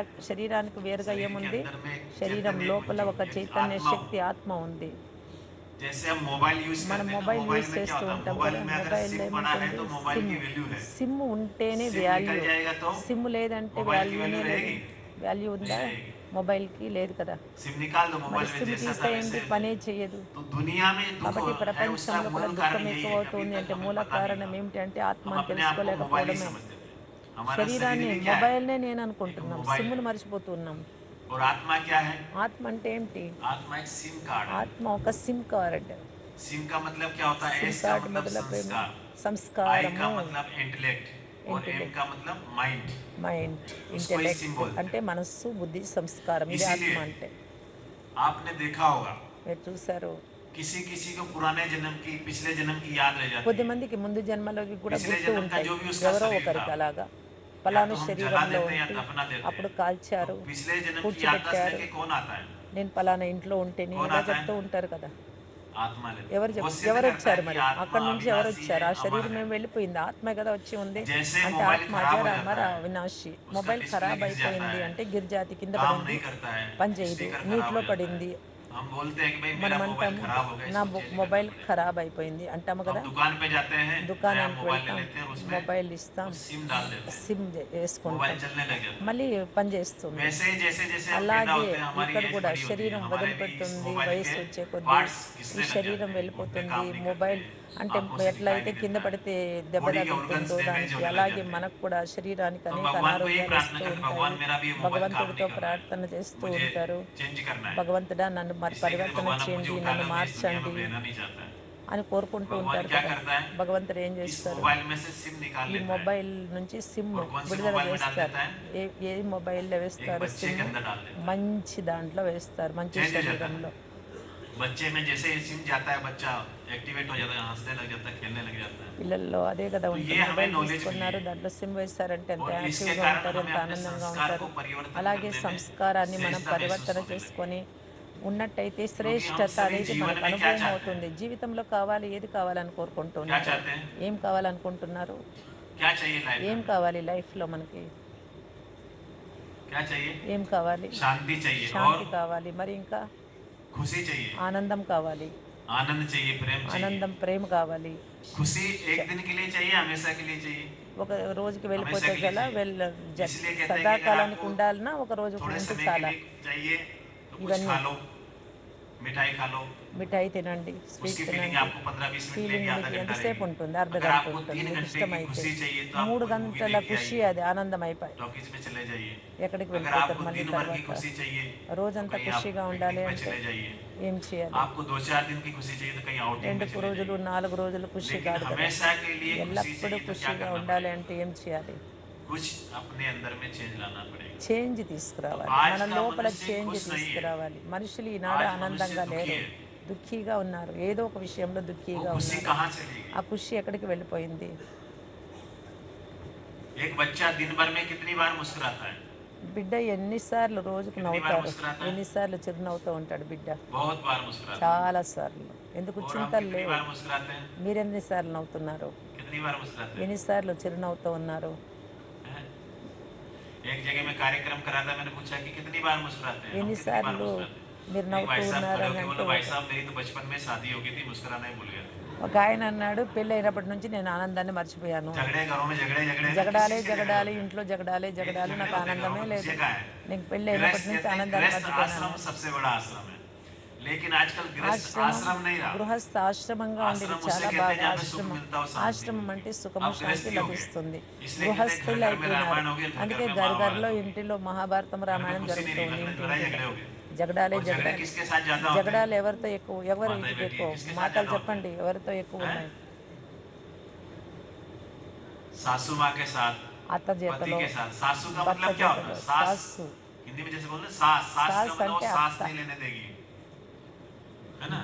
శరీరానికి వేరుగా शरीर के ఏముంది? अंदर में एक శరీరం चैतन्य లోపల पुंज हूँ, ఒక एक చైతన్య आत्मा हूँ. శక్తి, ఆత్మ ఉంది. जैसे हम मोबाइल यूज మనం करते हैं ना, మొబైల్ मोबाइल యూజ్ में क्या చేస్తూ होता है, ఉంటాం मोबाइल కదా, में अगर మొబైల్లో सिम पड़ा है ఏముంటుంది? तो मोबाइल సిమ్. की वैल्यू है. సిమ్ ఉంటేనే सिम निकल వాల్యూ. जाएगा तो సిమ్ లేదంటే मोबाइल की वैल्यू వాల్యూనే లేదు. रहेगी? వాల్యూ नहीं ఉందా? रहेगी. మొబైల్కి లేదు కదా. सिम निकाल दो, మరి मोबाइल में సిమ్ जैसा था वैसे తీసేయండి, हो పనే जाएगा. చేయదు. तो दुनिया में दुख కాబట్టి है, उसका ప్రపంచంలో కూడా मूल దుఃఖం कारण यही ఎక్కువ है कि अभी అవుతుంది तक అంటే हमें మూల पता नहीं కారణం था. ఏమిటి అంటే हम ఆత్మను अपने आप को मोबाइल ही తెలుసుకోలేకపోవడమే. समझते थे. हमारा शरीर శరీరాన్ని, भी क्या है? మొబైల్నే నేను एक అనుకుంటున్నాం, मोबाइल సిమ్ను है. మర్చిపోతున్నాం. और आत्मा क्या है? ఆత్మ అంటే ఏంటి? आत्मा एक सिम कार्ड है. ఆత్మ ఒక సిమ్ కార్డ్. सिम का मतलब क्या होता है? సిమ్ एस का కార్డ్ मतलब మొదలపేమి? संस्कार, आई का సంస్కారము. मतलब इंटेलेक्ट, और एम ఇంటెలెక్ట్. का मतलब माइंड. మైండ్. उसको ही सिम ఇంటెలెక్ట్ बोलते అంటే हैं. మనస్సు, బుద్ధి, సంస్కారం. ఇది ఆత్మ इसीलिए అంటే. आपने देखा होगा మీరు చూసారు, किसी किसी को पुराने जन्म की, पिछले जन्म की याद रह जाती है. కొద్దిమందికి ముందు జన్మలవి కూడా पिछले గుర్తు जन्म का ఉంటాయి. जो भी उसका ఎవరో शरीर था, ఒకరికి అలాగా या పలానా तो हम जला శరీరంలో देते हैं या ఉంటూ दफना देते हैं. అప్పుడు तो కాల్చారు, पिछले जन्म की याददाश्त పూడ్చిపెట్టారు. लेके कौन आता है? నేను పలానా ఇంట్లో ఉంటేని कौन ఇలా आता చెప్తూ है? ఉంటారు కదా. आत्मा लेते ఎవరు हैं. वो सिद्ध ఎవరు करता है వచ్చారు कि మరి? आत्मा అక్కడి నుంచి ఎవరు अविनाशी వచ్చారు? है, ఆ अमर శరీరం है. ఏం వెళ్ళిపోయింది, ఆత్మే కదా వచ్చి ఉంది. जैसे అంటే मोबाइल ఆత్మ खराब అజర, हो అమర, जाता है, అవినాశి. उसका మొబైల్ डिस्प्ले ఖరాబ్ गिर जाता అయిపోయింది है, అంటే గిర్జాతి కింద काम పడింది, नहीं करता है, పనిచేయదు, स्पीकर खराब నీటిలో हो जाता है, పడింది, हम बोलते हैं कि भाई मेरा మనం मोबाइल అంటాము खराब हो गया, నా इसको चेंज करना మొబైల్ पड़ेगा। ఖరాబ్ అయిపోయింది అంటాము तो हम కదా. दुकान पे जाते हैं, नया దుకాణానికి मोबाइल ले వెళ్తాం, लेते हैं और उसमें మొబైల్ ఇస్తాం, कुछ सिम डाल देते हैं, సిమ్ मोबाइल వేసుకుంటాం, चलने लग जाता है। మళ్ళీ పనిచేస్తుంది. वैसे ही जैसे जैसे हम पैदा అలాగే होते हैं, हमारी ఇక్కడ एज కూడా बड़ी होती है, శరీరం हमारे भी इस వదిలిపెడుతుంది, मोबाइल వయసు के వచ్చే కొద్దీ पार्ट्स ఈ घिसने लग శరీరం जाते हैं, घुटने వెళ్ళిపోతుంది. काम नहीं करते, మొబైల్ అంటే आंखों से ఎట్లా दिखाई అయితే नहीं కింద देता है, పడితే దెబ్బ बॉडी के తగులుతుందో ऑर्गन्स डैमेज దానికి, होने लग అలాగే जाते हैं। మనకు కూడా శరీరానికి तो అనేక भगवान को यही అనారోగ్యాలు प्रार्थना వస్తూ करते, ఉంటాయి. भगवान मेरा भी ये मोबाइल काम नहीं భగవంతుడితో कर रहा है, ప్రార్థన చేస్తూ मुझे ఉంటారు, चेंज करना है। భగవంతుడా నన్ను మరి इसलिए कहते పరివర్తన भगवान अब मुझे చేయండి, उठा నన్ను लो, मैं इस दुनिया में अब మార్చండి रहना नहीं चाहता है। అని కోరుకుంటూ भगवान ఉంటారు क्या కదా. करता है, భగవంతుడు ఏం इस చేస్తారు, मोबाइल में से सिम निकाल ఈ लेता है మొబైల్ నుంచి సిమ్ और कौन से విడుదల मोबाइल में डाल చేస్తారు. देता है, ఏ ఏ మొబైల్లో एक వేస్తారు बच्चे के సిమ్? अंदर डाल देता है, మంచి దాంట్లో వేస్తారు, మంచి चेंज हो जाता है శరీరంలో. ना। बच्चे में जैसे ही सिम जाता है, बच्चा एक्टिवेट हो जाता है, हंसने लग जाता है, खेलने लग जाता है। పిల్లల్లో అదే కదా तो ये ఉంటుంది. हमें మొబైల్ नॉलेज मिली తీసుకున్నారు, है దాంట్లో సిమ్ వేస్తారంటే ఎంత और इसके యాక్టివ్గా कारण ఉంటారు, हमें ఎంత अपने ఆనందంగా संस्कार ఉంటారు. को परिवर्तन అలాగే करने में సంస్కారాన్ని మనం सहजता महसूस పరివర్తన होने लगी। చేసుకొని ఉన్నట్టయితే क्योंकि हम శ్రేష్టత सभी అనేది जीवन మనకు में क्या అనుభవం चाहते అవుతుంది. हैं, జీవితంలో కావాలి, ఏది కావాలని क्या కోరుకుంటున్నారు, चाहते हैं, ఏం కావాలనుకుంటున్నారు, क्या चाहिए लाइफ में ఏం हमें, కావాలి లైఫ్లో మనకి, क्या चाहिए, ఏం కావాలి? शांति चाहिए और శాంతి కావాలి, మరి ఇంకా खुशी चाहिए, ఆనందం కావాలి, आनंद चाहिए, प्रेम चाहिए। ఆనందం, ప్రేమ కావాలి. खुशी శ- एक दिन के लिए चाहिए, हमेशा के लिए चाहिए, ఒక రోజుకి हमेशा వెళ్ళిపోతే के लिए చాలా चाहिए। इसलिए कहते हैं कि अगर సదాకాలానికి आपको ఉండాలన్నా ఒక రోజు थोड़े ఉంటే समय के చాలా. लिए चाहिए तो कुछ ఇవన్నీ खा लो, मिठाई खा लो, మిఠాయి తినండి, స్వీట్ उसकी फीलिंग తినండి. आपको 15-20 मिनट लेगी, ఫీలింగ్ आधा మీకు घंटा ఎంతసేపు लेगी। ఉంటుంది? అర్ధ अगर గంట आपको ఉంటుంది 3 మీకు घंटे की ఇష్టమైతే. खुशी चाहिए तो आप మూడు कोई मूवी గంటల देख के ఖుషి, आइए, అది आनंदం అయిపోయి टॉकीज में चले जाइए। ఎక్కడికి अगर వెళ్ళిపోతారు आपको మళ్ళీ दिन भर की తర్వాత? खुशी चाहिए तो రోజంతా कहीं आप ఖుషిగా ఉండాలి पिकनिक पे అంటే चले जाइए। ఏం చేయాలి? आपको 2-4 दिन की खुशी चाहिए तो कहीं आउटिंग में 2 चले రోజులు, जाइए। 4 రోజులు ఖుషి लेकिन కాదు కదా. हमेशा के लिए खुशी ఎల్లప్పుడూ चाहिए तो क्या ఖుషిగా करना ఉండాలి पड़ेगा, అంటే ఏం చేయాలి? कुछ अपने अंदर में चेंज लाना पड़ेगा। చేంజ్ तो తీసుకురావాలి, आज మన का లోపల मनुष्य చేంజ్ खुश नहीं है, తీసుకురావాలి. మనుషులు ఈనాడు आज मनुष्य ఆనందంగా दुखी లేరు, है। దుఃఖీగా ఉన్నారు, ఏదో ఒక విషయంలో वो దుఃఖీగా खुशी ఉన్నారు. कहाँ चली ఆ गई? ఖుషి ఎక్కడికి వెళ్ళిపోయింది? एक बच्चा दिन भर में कितनी बार मुस्कुराता है? బిడ్డ ఎన్నిసార్లు రోజుకు कितनी बार నవ్వుతాడు, मुस्कुराता है? ఎన్నిసార్లు చిరునవ్వుతూ ఉంటాడు బిడ్డ? बहुत बार मुस्कुराता है। చాలాసార్లు. ఎందుకు और हम చింతలు कितनी లేవు? बार मुस्कुराते हैं? మీరెన్నిసార్లు నవ్వుతున్నారు? कितनी बार मुस्कुराते हैं? ఎన్నిసార్లు చిరునవ్వుతూ ఉన్నారు? हैं? एक जगह में कार्यक्रम करा था, मैंने पूछा कि कितनी बार मुस्कुराते हैं, हम कितनी बार ఎన్నిసార్లు मुस्कुराते हैं? మీరు एक నవ్వుతూ भाई साहब खड़े ఉన్నారని होके అంటే बोला, भाई साहब मेरी तो बचपन में शादी हो गई थी, मुस्कुराना ही भूल गए थे। ఒక ఆయన अన్నాడు, పెళ్ళైనప్పటి నుంచి నేను ఆనందాన్ని మర్చిపోయాను అని. झगड़े घरों में झगड़े झगड़े ना, किस జగడాలే चीज के झगड़े జగడాలి, होते हैं? ఇంట్లో జగడాలే यही तो జగడాలు, झगड़े నాకు होते हैं, घरों ఆనందమే में లేదు, खुशियां कहाँ है? నీకు పెళ్ళైనప్పటి गृहस्थ నుంచి कहते हैं ఆనందాన్ని गृहस्थ మర్చిపోయాను आश्रम అన్నాడు. सबसे बड़ा आश्रम है, लेकिन आजकल गृहस्थ ఆశ్రమం, आश्रम नहीं रहा। గృహస్థ ఆశ్రమంగా ఉండేది आश्रम उसे చాలా कहते हैं బాగా. जहाँ पे सुख ఆశ్రమం, मिलता हो, शांति ఆశ్రమం मिलती అంటే हो। సుఖము अब శాంతి गृहस्थी हो गए, లభిస్తుంది. इसलिए कहते हैं घर గృహస్థులు घर में అయిపోయినారు. रामायण हो गया, घर అందుకే घर में గర్గర్లో महाभारत हो गया। ఇంటిలో మహాభారతం, घर में రామాయణం खुशी नहीं रही, జరుగుతుంది लड़ाई ఇంటింటిలో. झगड़े हो गए। జగడాలే और झगड़े జగడాలు. किसके साथ ज्यादा होते हैं? జగడాలు ఎవరితో ఎక్కువ, ఎవరు माता बेटी है, ఎక్కువ? किसके साथ మాటలు ज्यादा होते చెప్పండి, ఎవరితో ఎక్కువ हैं? ఉన్నాయి? सासू माँ के साथ, అత్త पति చేతలో, के साथ। सासू का భర్త मतलब क्या होता है? చేతలో. सास, సాసు, हिंदी में जैसे बोलते हैं सास, सास का సాస్ मतलब वो అంటే सास అత్త. नहीं लेने देगी, है ना।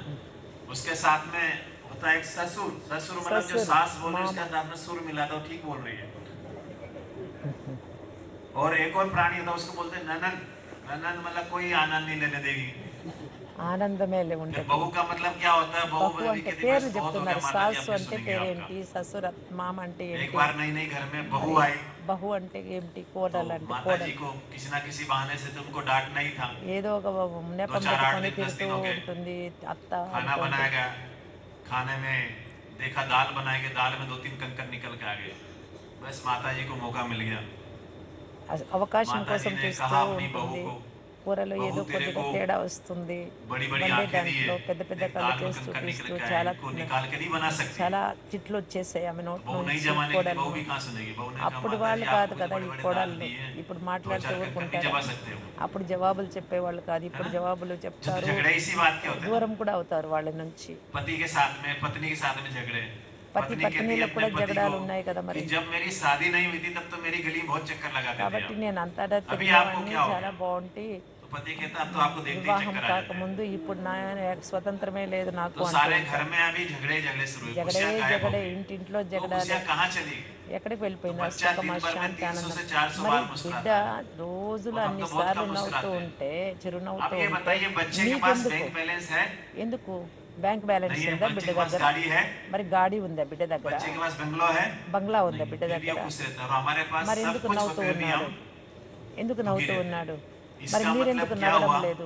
उसके साथ में होता है एक ससुर। ससुर मतलब जो ససుర్, सास बोल रही है మామ. उसके साथ आपने सुर मिला दो, ठीक बोल रही है। और एक और प्राणी होता है, उसको बोलते हैं ननन। ननन मतलब कोई आनंद नहीं लेने देगी। ఆనందమే फिर ఉండదు. बहू का मतलब क्या होता है? बहू బహు बोले भी అంటే कहती పేర్లు बस बहुत हो गया చెప్తున్నారు. माता जी, సాసు अब नहीं అంటే सुनेंगे आपका। పేరేంటి, ససుర, మామ అంటే एक ఏంటి? बार नई नई घर में बहू మరి आई బహు అంటే ఏమిటి, तो కోడలు అంటే माता जी కోడలు. को किसी ना किसी बहाने से तो उनको डांटना ही था। ఏదో ఒక दो నెపం चार आठ పెట్టుకొని दिन 10 తిడుతూ दिन हो गए, ఉంటుంది అత్త खाना అంటూ बनाया ఉంటుంది. गया, खाने में देखा दाल बनाए गए, दाल में 2-3 कंकर निकल के आ गए। बस माता जी को मौका मिल गया। అవకాశం माता కోసం जी ने చూస్తూ कहा अपनी बहू ఉంటుంది. को, కూరలో बहू ఏదో तेरे కొద్దిగా को తేడా వస్తుంది. बड़ी बड़ी వండే आंखें दी है, దాంట్లో పెద్ద పెద్ద देख కళ్ళు दाल में చేసి कंकर निकल చూపిస్తూ के आए, చాలా इनको निकाल के नहीं बना सकती। చాలా తిట్లు వచ్చేసాయి ఆమె तो నోటి बहू नई నుంచి, जमाने की थी, बहू కోడలు. भी कहाँ सुनेगी। बहू ने कहा అప్పుడు माता వాళ్ళు जी కాదు आपको भी तो కదా बड़े ఈ बड़े दाल కోడళ్ళు. दिए हैं, ఇప్పుడు दो మాట్లాడితే चार कंकर नहीं ఊరుకుంటారా? चबा सकते हो, అప్పుడు జవాబులు చెప్పేవాళ్ళు కాదు, है ఇప్పుడు ना। జవాబులు जो तो చెప్తారు, झगड़े इसी बात के होते हैं ना, దూరం కూడా అవుతారు వాళ్ళ నుంచి. पति के साथ में, पत्नी के साथ में झगड़े। పతి पत्नी कहती है పత్నిలకు अपने కూడా पति को జగడాలు ఉన్నాయి కదా कि మరి. जब मेरी शादी नहीं हुई थी तब तो मेरी गली में बहुत चक्कर लगाते थे కాబట్టి आप, నేను అంతటా अभी आपको తిరిగేవాడిని, क्या हो చాలా गया। బాగుంటి, तो पति कहता अब तो आपको देखते ही వివాహం चक्कर आ जाते हैं। కాకముందు ఇప్పుడు నా స్వతంత్రమే లేదు నాకు तो అంటూ सारे घर ఉంటారు. में अभी झगड़े झगड़े शुरू हुए, జగడే खुशियां गायब हो జగడే, गई। ఇంటింట్లో तो वो జగడాలే. खुशियां कहाँ चली गई? ఎక్కడికి तो వెళ్ళిపోయింది ఆ बच्चा సుఖం, ఆ दिन भर में శాంతి, 300 ఆనందం? से 400 మరి बार బిడ్డ मुस्कुराता है రోజులు और हम तो बहुत అన్నిసార్లు कम నవ్వుతూ मुस्कुराते हैं। ఉంటే, చిరునవ్వుతూ अब ये ఉంటే बताइए बच्चे के पास నీకెందుకు? बैंक बैलेंस है? ఎందుకు? బ్యాంక్ బ్యాలెన్స్ नहीं है। ఉందా बच्चे బిడ్డ के पास దగ్గర? गाड़ी है? మరి గాడి ఉందా బిడ్డ దగ్గర? बच्चे के पास बंगलो है? బంగ్లా ఉందా नहीं है। బిడ్డ फिर भी वो దగ్గర? खुश रहता है और हमारे पास మరి सब ఎందుకు कुछ నవ్వుతూ होते हुए भी ఉన్నాడు? हम ఎందుకు दुखी నవ్వుతూ रहते ఉన్నాడు? हैं। మరి इसका మీరెందుకు मतलब क्या నవ్వడం हुआ? లేదు?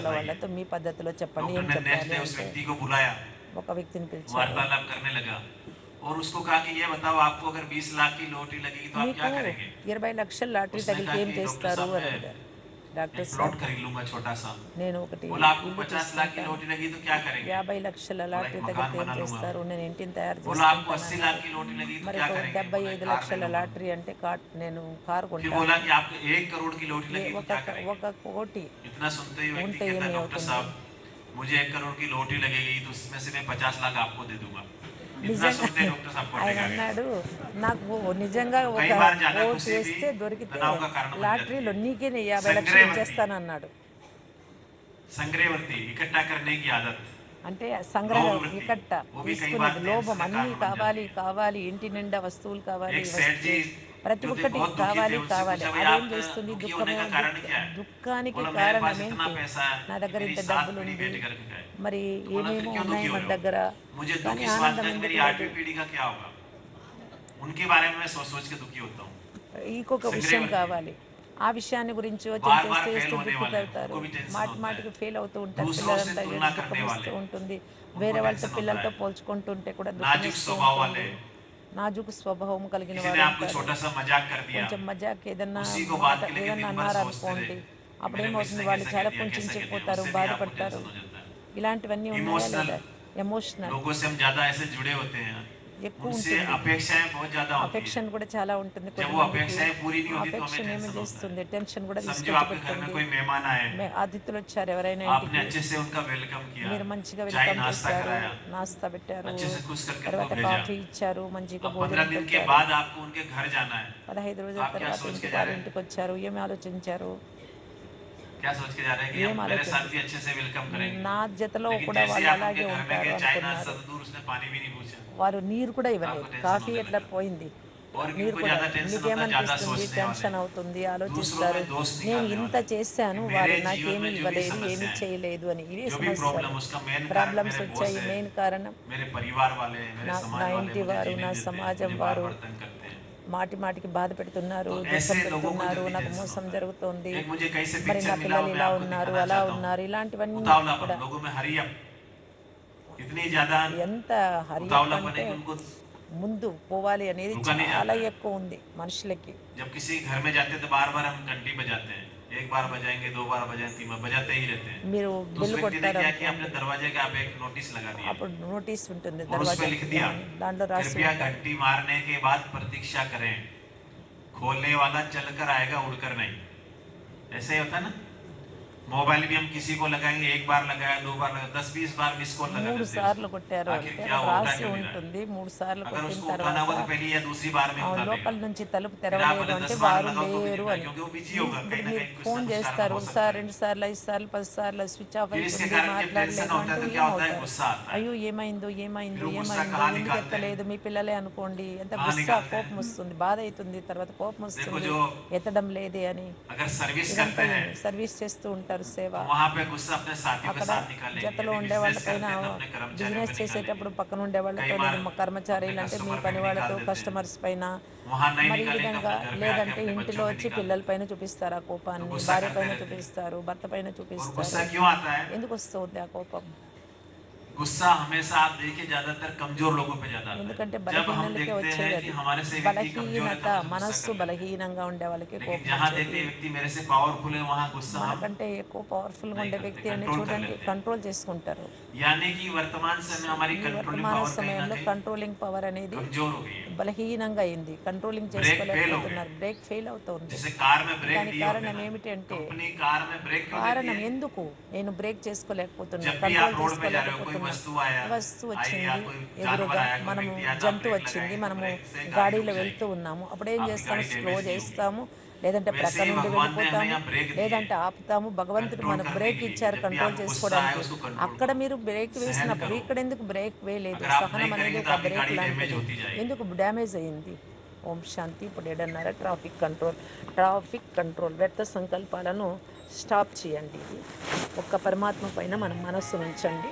ఇంట్లో बताइए। వాళ్ళతో మీ పద్ధతిలో చెప్పండి डॉक्टर ఏం ने नेक्स्ट చెప్పాలి डे उस అంటే व्यक्ति को बुलाया ఒక వ్యక్తిని పిలిచారు. वार्तालाप करने लगा और उसको कहा कि ये बताओ आपको अगर 20 लाख की लॉटरी लगेगी तो आप क्या మీకు करेंगे? 20,00,000 లాటరీ उसने తగిలితే कहा ఏం कि डॉक्टर చేస్తారు साहब అని मैं అడిగారు. డాక్టర్ एक प्लॉट సాబ్, खरीद लूंगा छोटा सा। నేను ఒకటి बोला आपको ఇల్లు 50 लाख की తీసుకుంటాను. लॉटरी लगी तो क्या करेंगे? 50,00,000 बोला एक లాటరీ मकान తగిలితే ఏం बना लूंगा। చేస్తారు? నేను ఇంటిని తయారు बोला आपको చేసుకుంటాను 80 लाख అన్నారు. की लॉटरी लगी तो మరి क्या ఒక करेंगे? बोला एक कार ले 75,00,000 लूंगा। లాటరీ అంటే నేను కారు फिर కొంటాను. बोला कि आपको 1 करोड़ की लॉटरी लगी तो ఒక क्या करेंगे? ఒక కోటి इतना सुनते ही व्यक्ति ఉంటే कहता है ఏమి डॉक्टर అవుతుంది? साहब मुझे 1 करोड़ की लॉटरी लगेगी तो उसमें से मैं 50 लाख आपको दे दूंगा। इतना నిజంగా सुनते ही डॉक्टर साहब को ఆయన अटैक आ गया। అన్నాడు, నాకు నిజంగా तो ఒక कई बार ज्यादा కోటి खुशी भी వస్తే దొరికితే तनाव का कारण बन जाती లాటరీలో है। నీకే 50,00,000 संग्रहवर्ती, ఇచ్చేస్తానన్నాడు. संग्रहवर्ती इकट्ठा करने की आदत, అంటే సంగ్రహ लोभ वृत्ति, ఇకట్ట वो भी कई बार తీసుకునేది లోభం, टेंशन का అన్నీ कारण बन కావాలి जाती है। కావాలి, ఇంటి నిండా వస్తువులు तो కావాలి, एक सेठ जी ప్రతి जो थे ఒక్కటి बहुत दुखी थे, కావాలి उनसे కావాలి. पूछा भाई అదేం आप చేస్తుంది? दुखी होने का कारण क्या है? దుఃఖానికి बोला मेरे కారణం पास इतना ఏంటి? पैसा है నా कि దగ్గర मेरी ఇంత 7 पीढ़ी డబ్బులుంది, पेट कर खाए। మరి तो बोला फिर ఏమేమో क्यों ఉన్నాయి दुखी हो మన रहे हो? దగ్గర, मुझे दुख కానీ इस बात ఆనందం का है कि ఎందుకు मेरी లేదు? 8वीं पीढ़ी का क्या होगा, उनके बारे में मैं सोच सोच के दुखी होता हूँ। ఇంకొక విషయం संग्रहवर्ती है, కావాలి. ఆ విషయాన్ని గురించి యోచన बार చేస్తూ बार फेल చేస్తూ होने वाले हैं, దుఃఖితవుతారు. उनको भी टेंशन మాటి होता है। మాటికి ఫెయిల్ అవుతూ ఉంటారు. दूसरों से పిల్లలంతా तुलना करने దుఃఖమిస్తూ वाले, ఉంటుంది. उनको వేరే వాళ్ళతో टेंशन होता పిల్లలతో है। పోల్చుకుంటుంటే కూడా नाजुक దుఃఖమిస్తూ स्वभाव वाले, ఉంటుంది. నాజూకు స్వభావం కలిగిన किसी ने వారు आपको ఉంటారు. छोटा सा मजाक कर दिया, కొంచెం మజాక్ ఏదన్నా उसी को మాట बात के लेके ఏదన్నా दिन भर सोचते रहे అన్నారనుకోండి, कि मेरे मिस అప్పుడేమవుతుంది? ने వాళ్ళు कैसे कह చాలా दिया, कैसे कह दिया, కుంచించిపోతారు, उससे भी आपको బాధపడతారు. टेंशन हो जाता है। ఇలాంటివన్నీ ఉన్నాయా इमोशनल, లేదా? ఎమోషనల్ लोगों से हम ज्यादा ऐसे जुड़े होते हैं, ఎక్కువ उनसे ఉంటుంది. अपेक्षाएं बहुत ज्यादा होती है। అఫెక్షన్ కూడా చాలా ఉంటుంది जब वो కొంతమందికి. अपेक्षाएं पूरी नहीं ఆ होती तो हमें అఫెక్షన్ ఏమి टेंशन होता है। చేస్తుంది? టెన్షన్ కూడా समझो తీసుకొచ్చి आपके घर में పెడుతుంది. कोई मेहमान आए, అతిథులు వచ్చారు ఎవరైనా आपने ఇంటికి, अच्छे से उनका वेलकम किया, మీరు మంచిగా चाय వెల్కమ్ नाश्ता చేశారు, कराया, నాస్తా పెట్టారు, अच्छे से खुश करके उनको తర్వాత भेजा। కాఫీ ఇచ్చారు, మంచిగా अब భోజనం 15 दिन के పెట్టారు. बाद आपको उनके घर जाना है, 15 तो రోజుల आप क्या తర్వాత सोच के ఇంటికి जा వాళ్ళ रहे हैं? ఇంటికి వచ్చారు. ఏమి ఆలోచించారు? क्या सोच के जा रहे हैं कि ఏం हम मेरे ఆలోచించి साथ भी अच्छे से वेलकम करेंगे। నా जతలో लेकिन కూడా जैसे ही వాళ్ళు आप उनके అలాగే घर में ఉంటారు गए, चाय नाश्ता అనుకున్నారు. तो दूर, उसने पानी भी नहीं पूछा, వారు నీరు కూడా तो ఇవ్వలేదు. आपको टेंशन కాఫీ होने ఎట్లా लगा। పోయింది, और నీరు किनको కూడా. ज्यादा टेंशन होता है, ज्यादा మీకేమనిపిస్తుంది? सोचने वाले, టెన్షన్ అవుతుంది, दूसरों ఆలోచిస్తారు. में दोष నేను निकालने ఇంత वाले, कि చేశాను, వారు मेरे जीवन నాకేమీ में जो भी ఇవ్వలేదు, ఏమీ समस्या है, చేయలేదు అని. ఇవే जो भी సమస్యలు, प्रॉब्लम, उसका मेन कारण ప్రాబ్లమ్స్ मेरे बॉस వచ్చాయి. है, మెయిన్ కారణం मेरे परिवार वाले, मेरे నా समाज वाले ఇంటి मुझे వారు, जीने నా नहीं देते हैं, సమాజం मुझे बार వారు बार तंग करते हैं। మాటి మాటికి బాధ పెడుతున్నారు, तो దుఃఖం ऐसे लोगों को పెడుతున్నారు, जल्दी నాకు टेंशन మోసం होता జరుగుతోంది, है। एक मुझे कहीं से మరి నా पिक्चर मिला, పిల్లలు वो मैं ఇలా आपको ఉన్నారు, दिखाना అలా चाहता हूँ। ఉన్నారు, ఇలాంటివన్నీ उतावलापन, కూడా. लोगों में हरी अप, इतनी ज्यादा ఎంత హరియప్ उतावलापन है అంటే कि उनको ముందు పోవాలి అనేది रुका नहीं చాలా जाता है। ఎక్కువ ఉంది మనుషులకి. जब किसी घर में जाते हैं तो बार बार हम घंटी बजाते हैं, एक बार बजाएंगे, दो बार बजाएंगे, तीन बार बजाते ही रहते हैं। మీరు तो उस బెల్ व्यक्ति ने क्या किया, अपने కొట్టారనుకోండి, दरवाजे का आप एक नोटिस लगा दिया అప్పుడు నోటీస్ ఉంటుంది और उस దర్వాజా पर लिख दिया, తీయమని. దాంట్లో రాసి कृपया ఉంటారు, घंटी मारने के बाद प्रतीक्षा करें, खोलने वाला चलकर आएगा, उड़कर नहीं। ऐसे ही होता है ना। मोबाइल भी हम किसी को लगाएंगे, एक बार लगाया, दो बार लगाया, 10-20 बार मिस कॉल लगा 3 देते हैं సార్లు उसको, కొట్టారు आखिर అంటే क्या అక్కడ हुआ, उठा రాసి क्यों नहीं रहा है? ఉంటుంది. 3 సార్లు अगर కొట్టిన उसको उठाना తర్వాత होगा तो पहले या दूसरी बार में उठा देगा। లోపల నుంచి తలుపు फिर आप తెరవలేదు भले అంటే 10 बार వారు लगाओ तो भी नहीं లేరు उठाएगा, అని. क्योंकि वो बिजी होगा, ఇప్పుడు कहीं ना మీరు कहीं कुछ ఫోన్ ना कुछ कारण చేస్తారు, हो सकता ఒకసారి है। 2 సార్లు 5 సార్లు 10 సార్లు స్విచ్ ఆఫ్ फिर इसके అవుతుంది, कारण जब टेंशन మాట్లాడలేదు होता है అంటే तो क्या होता है, ఏమవుతారు? गुस्सा आता है। అయ్యో ఏమైందో फिर ఏమైందో वो गुस्सा ఏమైందో, कहाँ ఎందుకు निकालते हैं? ఎత్తలేదు? మీ పిల్లలే అనుకోండి. ఎంత कहाँ గుస్సా, निकालते కోపం हैं? వస్తుంది, బాధ అవుతుంది, తర్వాత కోపం देखो వస్తుంది, जो ఎత్తడం లేదే అని. अगर सर्विस ఇదంతా करते हैं ఏమి సర్వీస్ చేస్తూ ఉంటారు, సేవ. तो वहां पे गुस्सा अपने साथियों के అక్కడ साथ निकालेंगे, జతలో यदि ఉండే बिजनेस వాళ్ళపైన, करते हैं तो अपने कर्मचारियों पे బిజినెస్ निकालेंगे, చేసేటప్పుడు పక్కన ఉండే कई వాళ్ళతో, बार లేదా మా अपने కర్మచారీలు అంటే మీ कस्टमर पे పని भी వాళ్ళతో, निकाल देते हैं। కస్టమర్స్ పైన. वहां नहीं మరి ఈ निकालेंगे तो విధంగా अपने घर पे आके లేదంటే अपने ఇంటిలో बच्चों पे వచ్చి निकाल పిల్లల देते పైన हैं। చూపిస్తారు ఆ तो కోపాన్ని, गुस्सा భార్య करते పైన रहते हैं। చూపిస్తారు, భర్త పైన और చూపిస్తారు. गुस्सा क्यों आता है? ఎందుకు వస్తుంది ఆ కోపం? गुस्सा हमेशा आप देखिए ज्यादातर कमजोर लोगों पे ज्यादा आता ఎందుకంటే है। जब हम బలహీనలకే देखते हैं వచ్చేది कि అది. हमारे से व्यक्ति कमजोर है బలహీనత, तो हम उसे गुस्सा మనస్సు कर लेते हैं। బలహీనంగా ఉండే వాళ్ళకి लेकिन కోపం जहां देखते వచ్చేది. हैं व्यक्ति मेरे से पावरफुल है, वहां गुस्सा हम మనకంటే ఎక్కువ పవర్ఫుల్గా नहीं ఉండే करते, వ్యక్తి అని कंट्रोल कर చూడండి, लेते हैं। కంట్రోల్ చేసుకుంటారు. यानी कि वर्तमान समय में हमारी ఈ कंट्रोलिंग వర్తమాన पावर कहीं ना సమయంలో कहीं కంట్రోలింగ్ పవర్ అనేది कमजोर हो गई है। బలహీనంగా అయింది. కంట్రోలింగ్ ब्रेक फेल हो गए, చేసుకోలేకపోతున్నారు. బ్రేక్ ఫెయిల్ అవుతుంది. जैसे कार में ब्रेक దానికి दिए होते हैं కారణం ना, ఏమిటంటే, कंपनी कार में ब्रेक क्यों देती కారణం है? ఎందుకు నేను బ్రేక్ చేసుకోలేకపోతున్నా, जब भी आप కంట్రోల్ रोड पे जा रहे हो, कोई చేసుకోలేకపోతున్నా? वस्तु आया, వస్తువు आई या వచ్చింది कोई जानवर ఎదురుగా, आया, कोई మనము व्यक्ति आया, तो आप జంతువు ब्रेक వచ్చింది, लगाएंगे तो మనము ब्रेक से गाड़ी रुक గాడిలో వెళ్తూ जाएगी, ఉన్నాము. అప్పుడు ఏం आपकी చేస్తాము? गाड़ी స్లో डैमेज नहीं होगी। చేస్తాము, లేదంటే वैसे ప్రక్క ही నుండి भगवान ने हमें వెళ్ళిపోతాము, यहाँ ब्रेक दी है, లేదంటే ఆపుతాము. భగవంతుడు कंट्रोल మనకు करने బ్రేక్ के लिए कि ఇచ్చారు जब भी కంట్రోల్ आपको गुस्सा आए చేసుకోవడానికి. उसको कंट्रोल అక్కడ करो, మీరు బ్రేక్ सहन వేసినప్పుడు करो। ఇక్కడ ఎందుకు బ్రేక్ వేయలేదు? अगर आप సహనం नहीं అనేది करेंगे तो ఒక आपकी బ్రేక్ गाड़ी डैमेज లాంటిది. होती जाएगी। ఎందుకు డ్యామేజ్ అయింది? ఓం శాంతి. ఇప్పుడు 7:30 ట్రాఫిక్ కంట్రోల్. ట్రాఫిక్ కంట్రోల్, వ్యర్థ సంకల్పాలను స్టాప్ చేయండి. ఇది ఒక్క పరమాత్మ పైన మనం మనస్సును ఉంచండి.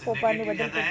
కోపాన్ని नेगेटिव ज्यादा है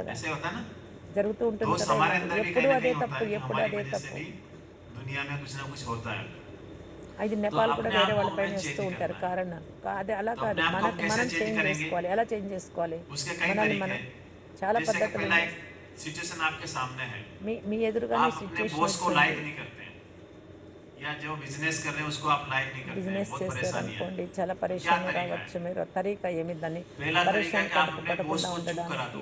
అలాగా ऐसे होता है ना। జరుగుతూ ఉంటుంది दोस्त కదా हमारे ఇలాగ. अंदर भी ఎప్పుడు कहीं ना అదే कहीं होता తప్పు, है कि ఎప్పుడు हमारी అదే वजह से తప్పు. भी दुनिया में कुछ ना कुछ होता है। ఇది तो నెపాలు కూడా अपने వేరే आप को వాళ్ళపైన हमें వేస్తూ चेंज ఉంటారు करना है। కారణం. అది అలా तो కాదు, अपने आप को हम మనకు कैसे మనం चेंज చేంజ్ करेंगे, చేసుకోవాలి. ఎలా చేంజ్ చేసుకోవాలి? उसके कई మనల్ని तरीके మనం हैं। చాలా जैसे कि పద్ధతులు पहला ఉన్నాయి. एक सिचुएशन आपके सामने है, మీ మీ ఎదురుగానే आप अपने సిచ్యుయేషన్ बॉस को लाइक వచ్చింది. नहीं करते हैं, या जो बिजनेस कर रहे हैं उसको आप लाइक नहीं करते हैं, బిజినెస్ बहुत పरेशानी है। చేస్తారనుకోండి, చాలా तो क्या పరేషాని तरीका है? రావచ్చు. మీరు తరీకా ఏమి దాన్ని पहला तरीका పరేషాన్ कि आप కడుపు अपने बॉस పడకుండా को चुप करा ఉండడానికి दो,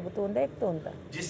తగ్గుతూ ఉందా ఎక్కుతూ ఉందా? जिस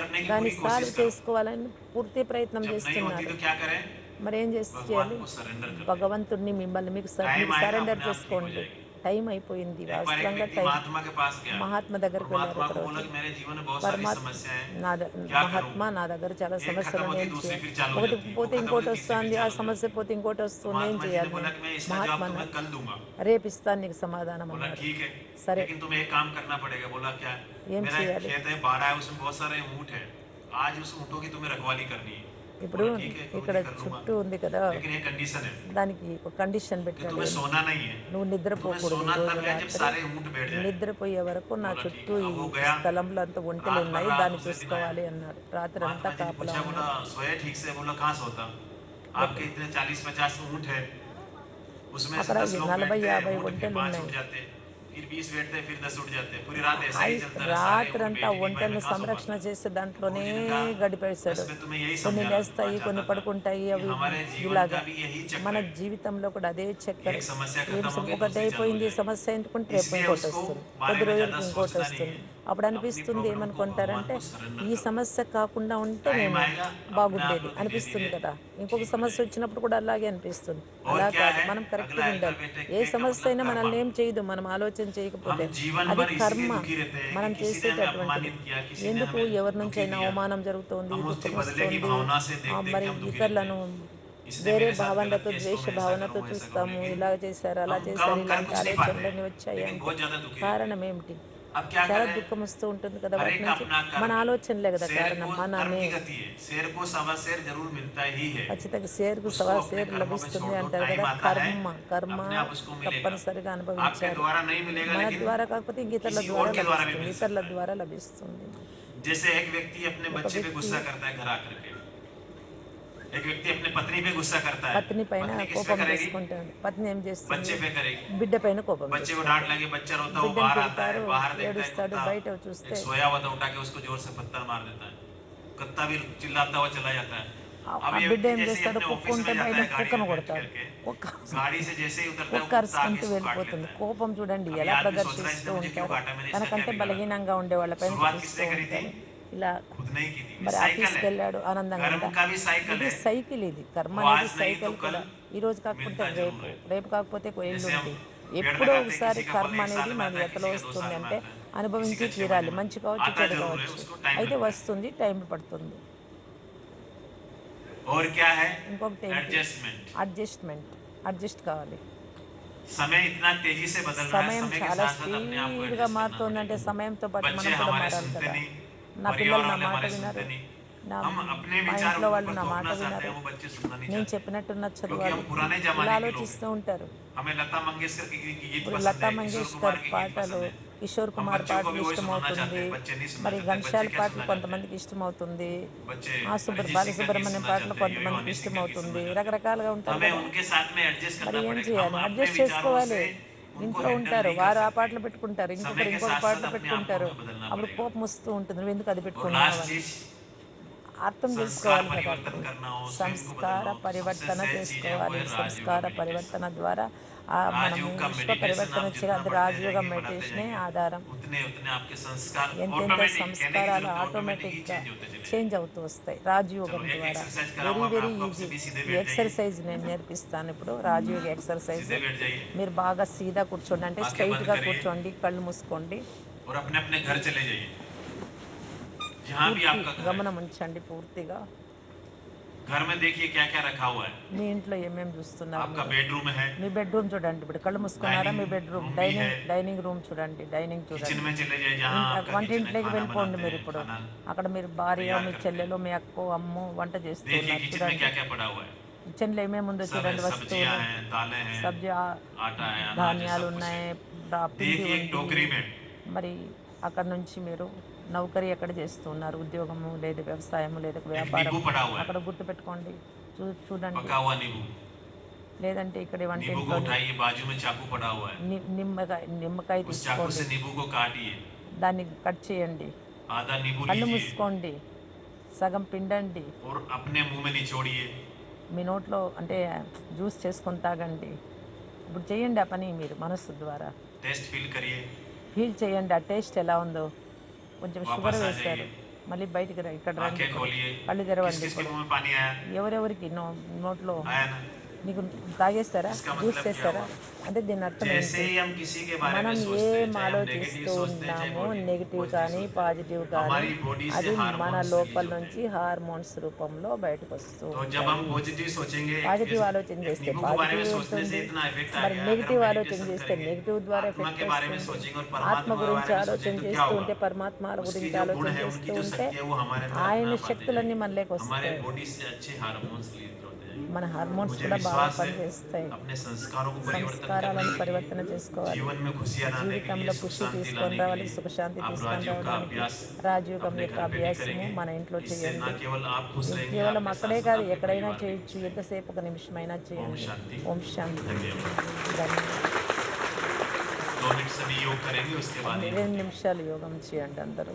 करने की దాన్ని पूरी సాల్వ్ कोशिश करो। చేసుకోవాలని పూర్తి ప్రయత్నం जब नहीं होती చేస్తున్నారు. तो क्या करें? మరి ఏం చేసి भगवान చేయాలి? को सरेंडर कर दें। భగవంతుడిని మిమ్మల్ని टाइम మీరు आएगा సరెండర్ अपने आप ठीक हो చేసుకోండి. जाएगी। టైం అయిపోయింది. एक बार एक వాస్తవంగా व्यक्ति టైం. महात्मा के पास गया। మహాత్మ और దగ్గరికి వెళ్ళారు महात्मा को बोला ఒకరోజు. कि मेरे जीवन में बहुत सारी పరమాత్మ समस्याएं हैं, నా क्या करूं? మహాత్మా నా దగ్గర చాలా एक సమస్యలు खत्म ఉన్నాయి, होती ఏం दूसरी చేయాలి? फिर चालू हो ఒకటి जाती, वो పోతే खत्म ఇంకోటి होती तीसरी फिर వస్తుంది, ఆ चालू हो సమస్య जाती। పోతే ఇంకోటి तो వస్తుంది, ఏం महात्मा जी ने చేయాలి बोला నేను? कि मैं इसका మహాత్మ जवाब तुम्हें कल दूंगा। రేపు ఇస్తాను నీకు సమాధానం बोला అన్నాడు. ठीक है, సరే, लेकिन तुम्हें एक काम करना पड़ेगा। बोला क्या? ఏం मेरा एक చేయాలి? खेत है, बाड़ा है, उसमें बहुत सारे ऊँट है। आज उस ऊँटों की तुम्हें रखवाली करनी है। ఇప్పుడు बोला ठीक है ఇక్కడ गुरुजी कर लूंगा, చుట్టూ ఉంది కదా, लेकिन एक कंडीशन है దానికి ఒక కండిషన్ कि పెట్టాడు. तुम्हें ఏంటి? सोना नहीं है, నువ్వు तुम्हें నిద్రపోకూడదు सोना ఈరోజు तब है जब రాత్రి. सारे ऊंट बैठ जाए. నిద్రపోయే వరకు నా बोला ठीक చుట్టూ है. ఈ अब वो गया, స్థలంలో అంత ఒంటెలు रात भर ఉన్నాయి, रहा, దాన్ని दूसरे दिन आया. చూసుకోవాలి అన్నాడు. రాత్రంతా महात्मा जी ने కాపలా पूछा, बोला ఉన్నాడు. सोए ठीक से? बोला कहाँ सोता, ఎక్కడ? आपके इतने 40-50 ऊंट है, उसमें से అక్కడ 10 लोग 40 बैठते, 50 ऊंट फिर ఒంటెలు 5 ఉన్నాయి. उठ जाते, फिर 20 बैठते, फिर 10 उठ जाते, पूरी रात ऐसा ही चलता रहा, सारे ऊंट రాత్రంతా बैठ ही नहीं पाए, मैं ఒంటెలను कहाँ सो సంరక్షణ पाता. చేసే तो దాంట్లోనే गुरुजी ने कहा, గడిపేశాడు. बस मैं तुम्हें यही కొన్ని समझाना లేస్తాయి, కొన్ని चाहता था పడుకుంటాయి. कि అవి हमारे जीवन ఇలాగా का भी यही चक्र మన है. జీవితంలో కూడా అదే చక్కెర. एक समस्या ఏం खत्म होगी, ఒకటి दूसरी चालू हो అయిపోయింది जाएगी. సమస్య ఎందుకుంటే రేపు इसलिए ఇంకోటి उसको వస్తుంది, बारे కొద్ది में ज्यादा రోజులకి ఇంకోటి सोचना नहीं వస్తుంది. है, అప్పుడు अपनी అనిపిస్తుంది प्रॉब्लम को भगवान ఏమనుకుంటారంటే को सरेंडर ఈ करो. సమస్య కాకుండా ఉంటే टाइम నేను आएगा, अपने आप బాగుండేది वो धीरे అనిపిస్తుంది धीरे కదా. ఇంకొక ठीक हो సమస్య जाएगी. వచ్చినప్పుడు కూడా అలాగే అనిపిస్తుంది. और అలా क्या కాదు, है, మనం अगला కరెక్ట్గా है का ఉండాలి. बेटे, ఏ कहने का సమస్య मतलब అయినా कर्मा. మనల్ని ఏం చేయదు మనం ఆలోచన చేయకపోతే. हम जीवन అది भर इसीलिए కర్మ. दुखी रहते हैं कि మనం किसी ने हमें చేసేటటువంటిది. अपमानित किया, किसी ने ఎందుకు हमें ఎవరి నుంచి दुखी అయినా दिया. అవమానం జరుగుతోంది, हम उसके దుఃఖం बदले की వస్తుంది. भावना से देख देख మరి के हम दुखी रहते ఇతరులను हैं. इसने వేరే मेरे साथ गलत భావనలతో, किया, इसको ద్వేష मैं ऐसा భావనతో करूं वैसा करूं, చూస్తాము. लेकिन ఇలా చేశారు, అలా हम कम చేశారు, हम कर ఇలాంటి कुछ नहीं पाते, ఆలోచనలన్నీ వచ్చాయి लेकिन అంటే बहुत ज्यादा दुखी रहते हैं. కారణం ఏమిటి? अब क्या చాలా करें, దుఃఖం వస్తూ ఉంటుంది కదా हर వాటి एक का నుంచి. अपना మన कर्म है. ఆలోచనలే కదా शेर కారణం, को कर्म మనమే. की गति है, शेर को सवा शेर जरूर मिलता ही है. ఖచ్చితంగా షేర్‌కు उसको సవా अपने షేర్ कर्मों पे छोड़ లభిస్తుంది दो, అంటారు टाइम కదా. आता है, కర్మ, కర్మ अपने आप उसको मिलेगा. తప్పనిసరిగా आपके అనుభవించాలి. द्वारा नहीं मिलेगा, మన लेकिन ద్వారా కాకపోతే ఇంక ఇతరుల किसी ద్వారా और के द्वारा भी లభిస్తుంది, मिल ఇతరుల सकता है. ద్వారా లభిస్తుంది. जैसे एक व्यक्ति अपने ఒక बच्चे पे వ్యక్తి गुस्सा करता है घर आकर के, एक व्यक्ति अपने पत्नी पे गुस्सा करता है, పత్ని పైన पत्नी किस पे కోపం करेगी, చేసుకుంటాడు. పత్ని ఏం చేస్తుంది? बच्चे पे करेगी. బిడ్డ పైన కోపం बच्चे को डांट చేసుకుంటుంది. लगे, बच्चा रोता, वो బిడ్డను बाहर आता है, తిడతారు, बाहर देखता है ఏడుస్తాడు. कुत्ता, బయట एक చూస్తే सोया हुआ था, उठा के उसको जोर से पत्थर मार देता है, कुत्ता भी चिल्लाता हुआ चला जाता है. अब ఆ ये బిడ్డ व्यक्ति ఏం जैसे ही చేస్తాడు? अपने కుక్క ऑफिस ఉంటే में जाता బయట है गाड़ी కుక్కను में बैठ కొడతాడు. करके, కుక్క गाड़ी से जैसे ही उतरता है, वो కుక్క कुत्ता आके అరుచుకుంటూ इसको काट వెళ్ళిపోతుంది. लेता है. కోపం చూడండి अब ये ఎలా आदमी सोच रहा है ప్రదర్శిస్తూ इसने मुझे क्यों ఉంటారో. काटा, मैंने इसका क्या తనకంటే बिगाड़ा था. బలహీనంగా ఉండే వాళ్ళపైన शुरुआत చూపిస్తూ किसने करी थी, ఉంటారు. ఇలా खुद नहीं की थी. ये మరి साइकिल ఆఫీస్కి है, వెళ్ళాడు ఆనందంగా कर्म ఉందా? का भी साइकिल ఇది है. సైకిల్. ఇది కర్మ वो అనేది आज नहीं तो సైకిల్ कल కూడా. ఈరోజు కాకపోతే मिलता जरूर రేపు, है. రేపు కాకపోతే जैसे हम ఎల్లుండి. पेड़ ఎప్పుడో लगाते हैं, ఒకసారి किसी का కర్మ फल एक అనేది साल में మన आता है, చేతిలో किसी का 2 వస్తుంది साल में అంటే आता है, किसी అనుభవించి का 6 महीने తీరాలి. में మంచి కావచ్చు, आता చెడు जरूर है, కావచ్చు. उसको टाइम అయితే लगता है. వస్తుంది, టైం పడుతుంది. और क्या है, ఇంకొకటి ఏంటి? एडजस्टमेंट. అడ్జస్ట్మెంట్. అడ్జస్ట్ కావాలి. समय इतना तेजी से बदल रहा है, సమయం समय के చాలా साथ साथ अपने आप को స్పీడ్‌గా एडजस्ट करना మారుతోందంటే पड़ेगा. సమయంతో పాటు बच्चे మనం కూడా हमारे మారాలి सुनते కదా. नहीं, నా పిల్లలు परिवार నా वाले మాట हमारे వినరు. सुनते नहीं. నా हम अपने మా विचार ఇంట్లో उनके వాళ్ళు ऊपर నా మాట थोपना चाहते వినరు. हैं, वो बच्चे सुनना नहीं నేను चाहते, చెప్పినట్టు నచ్చదు क्योंकि हम వాళ్ళకి. पुराने ఇలా जमाने के लोग हैं. ఆలోచిస్తూ ఉంటారు. हमें लता मंगेशकर की गीत ఇప్పుడు पसंद లతా है, किशोर మంగేష్కర్ कुमार के गीत పాటలు, पसंद है. కిషోర్ हम కుమార్ बच्चों को పాటలు भी वही सुनाना चाहते ఇష్టమవుతుంది. हैं, बच्चे नहीं सुनना మరి चाहते, बच्चे ఘంటసాల क्या పాటలు सुनना चाहते हैं, కొంతమందికి ఇష్టమవుతుంది. बच्चे సుబ్ర अरिजीत सिंह का गीत బాలసుబ్రహ్మణ్యం सुनना పాటలు चाहते हैं, यो यो కొంతమందికి हनी सिंह का गीत सुनना ఇష్టమవుతుంది. चाहते हैं. రకరకాలుగా तो ఉంటారు हमें కదా. उनके साथ में एडजस्ट మరి करना ఏం पड़ेगा. हम చేయాలి? अपने అడ్జస్ట్ विचारों చేసుకోవాలి. से उनको ఇంట్లో हैंडल ఉంటారు, नहीं कर వారు ఆ सकते. పాటలు పెట్టుకుంటారు, समय ఇంకొకరు के ఇంకొక साथ साथ పాటలు अपने आप को పెట్టుకుంటారు. हमें बदलना అప్పుడు पड़ेगा. కోపం వస్తూ ఉంటుంది, నువ్వు ఎందుకు అది और लास्ट పెట్టుకున్నావని. चीज, అర్థం संस्कार చేసుకోవాలి కదా. परिवर्तन అప్పుడు करना हो, स्वयं को సంస్కార बदलना हो, तो सबसे పరివర్తన सहज चीज है वो చేసుకోవాలి. है राजयोग సంస్కార मेडिटेशन. పరివర్తన ద్వారా మనం राजयोग का విశ్వ मेडिटेशन పరివర్తన आप చేయాలి. जितना అది बढ़ते రాజయోగం जाएंगे बढ़ाते మెడిటేషనే जाएंगे, ఆధారం. उतने उतने आपके संस्कार ఎంతెంత ऑटोमेटिक, कहने की సంస్కారాలు जरूरत है, ऑटोमेटिक ही ఆటోమేటిక్‌గా चेंज होते चले చేంజ్ जाएंगे. అవుతూ వస్తాయి चलो రాజయోగం एक ద్వారా. एक्सरसाइज వెరీ कराऊंगा मैं వెరీ आपको, अब से ఈజీ. भी सीधे ఈ बैठ जाइए. ఎక్సర్సైజ్ నేను నేర్పిస్తాను ఇప్పుడు. రాజయోగ ఎక్సర్సైజ్. सीधे बैठ जाइए, మీరు బాగా సీదా కూర్చోండి, అంటే आंखें बंद స్ట్రెయిట్‌గా करिए కూర్చోండి, कళ్ళు మూసుకోండి. और अपने अपने घर चले जाइए, जहां भी పూర్తి आपका घर है. గమనం ఉంచండి పూర్తిగా. घर में देखिए क्या क्या रखा हुआ है. మీ ఇంట్లో ఏమేమి చూస్తున్నారు आपका మీరు? बेडरूम है, మీ బెడ్రూమ్ చూడండి. ఇప్పుడు కళ్ళు మూసుకున్నారా? डाइनिंग మీ బెడ్రూమ్. रूम भी है, డైనింగ్ డైనింగ్ రూమ్ చూడండి. డైనింగ్ किचन చూడండి. में चले जाइए, जहां आपका किचन है, వంటింట్లోకి खाना వెళ్ళిపోండి बनाते మీరు हैं, ఇప్పుడు. खाना అక్కడ మీరు భార్య, तैयार మీ करते हैं. చెల్లెలు, మీ అక్కో, అమ్మో వంట చేస్తూ देखिए ఉన్నారు किचन में చూడండి. क्या क्या पड़ा हुआ है. కిచెన్‌లో ఏమేమి ఉందో सब है, చూడండి सब्जियां వస్తువులు. हैं, दालें हैं, సబ్జీ आटा है, अनाज है, ధాన్యాలు सब कुछ है. ఉన్నాయి, పిండి देखिए एक ఉంది. टोकरी में మరి అక్కడ నుంచి మీరు నౌకరీ ఎక్కడ చేస్తున్నారు? ఉద్యోగము లేదా వ్యవసాయము లేదా एक వ్యాపారం. नींबू पड़ा हुआ है, అక్కడ గుర్తుపెట్టుకోండి. చూడండి. पका हुआ नींबू. లేదంటే ఇక్కడ नींबू को వంటింట్లోని उठाइए, बाजू में चाकू पड़ा हुआ है, నిమ్మకాయ उस चाकू తీసుకోండి. से नींबू को काटिए, దాన్ని కట్ చేయండి. आधा नींबू కళ్ళు लीजिए మూసుకోండి. సగం పిండండి. और अपने मुंह में निचोड़िए. మీ నోట్లో అంటే జ్యూస్ చేసుకొని తాగండి. ఇప్పుడు చేయండి ఆ పని మీరు మనస్సు ద్వారా. टेस्ट फील करिए, ఫీల్ చేయండి ఆ టేస్ట్ ఎలా ఉందో. కొంచెం షుగర్ वापस आ వేశారు. जाइए. మళ్ళీ బయటికి ఇక్కడ రండి आंखें ఇప్పుడు. खोलिए. కళ్ళు किस తెరవండి किस के ఇప్పుడు. मुंह में पानी आया, ఎవరెవరికి నోట్లో आया ना. మీకు తాగేస్తారా, इसका జ్యూస్ मतलब क्या చేస్తారా? हुआ? అంటే దీని అర్థం जैसे ఏంటి? ही हम किसी के बारे में మనం सोचते हैं, ఏం चाहे हम ఆలోచిస్తూ नेगेटिव सोचते हैं, चाहे ఉన్నామో, నెగిటివ్ पॉजिटिव కానీ सोचते हैं, పాజిటివ్ కానీ हमारी बॉडी से అది మన हार्मोन्स లోపల रिलीज होते నుంచి हैं। హార్మోన్స్ రూపంలో బయటకు వస్తూ तो जब हम ఉంటాయి. पॉजिटिव सोचेंगे, పాజిటివ్ ఆలోచన एक చేస్తే नींबू के बारे में పాజిటివ్ सोचने से వెళ్తుంది. इतना इफेक्ट आ మరి गया, अगर हम నెగిటివ్ ఆలోచన मेडिटेशन చేస్తే करेंगे, నెగిటివ్ ద్వారా आत्मा ఎఫెక్ట్ के बारे में వస్తుంది. सोचेंगे और ఆత్మ परमात्मा के గురించి बारे में ఆలోచన सोचेंगे तो क्या చేస్తూ होगा? ఉంటే, పరమాత్మ उसकी గురించి जो गुण ఆలోచన है, చేస్తూ उनकी जो ఉంటే शक्ति है, वो हमारे अंदर ఆయన अपने आप आते శక్తులన్నీ जाएंगी। మనలోకి हमारे వస్తాయి. बॉडी से अच्छे हार्मोन्स रिलीज होते మన जाएंगे। హార్మోన్స్ मुझे కూడా బాగా विश्वास है పనిచేస్తాయి. अपने संस्कारों को परिवर्तन करने సంస్కారాలను के लिए, పరివర్తన చేసుకోవాలి. जीवन में खुशियां लाने के लिए, జీవితంలో सुख ఖుషి शांति తీసుకొని लाने के రావాలి, लिए సుఖశాంతి आप తీసుకొని राजयोग का రావడానికి अभ्यास రాజయోగం अपने యొక్క घर पे भी అభ్యాసము करेंगे। మన ఇంట్లో इससे చేయండి. न केवल आप खुश ఇది रहेंगे, కేవలం आपके साथ అక్కడే साथ కాదు, आपके ఎక్కడైనా परिवार भी खुश చేయొచ్చు. रहेंगे। ఎంతసేపు ఒక నిమిషమైనా ओम చేయండి. शांति। ఓం శాంతి. धन्यवाद। ధన్యవాదాలు. 2 मिनट सभी योग करेंगे, उसके बाद ही हम 2 हटेंगे। నిమిషాలు యోగం చేయండి అందరూ.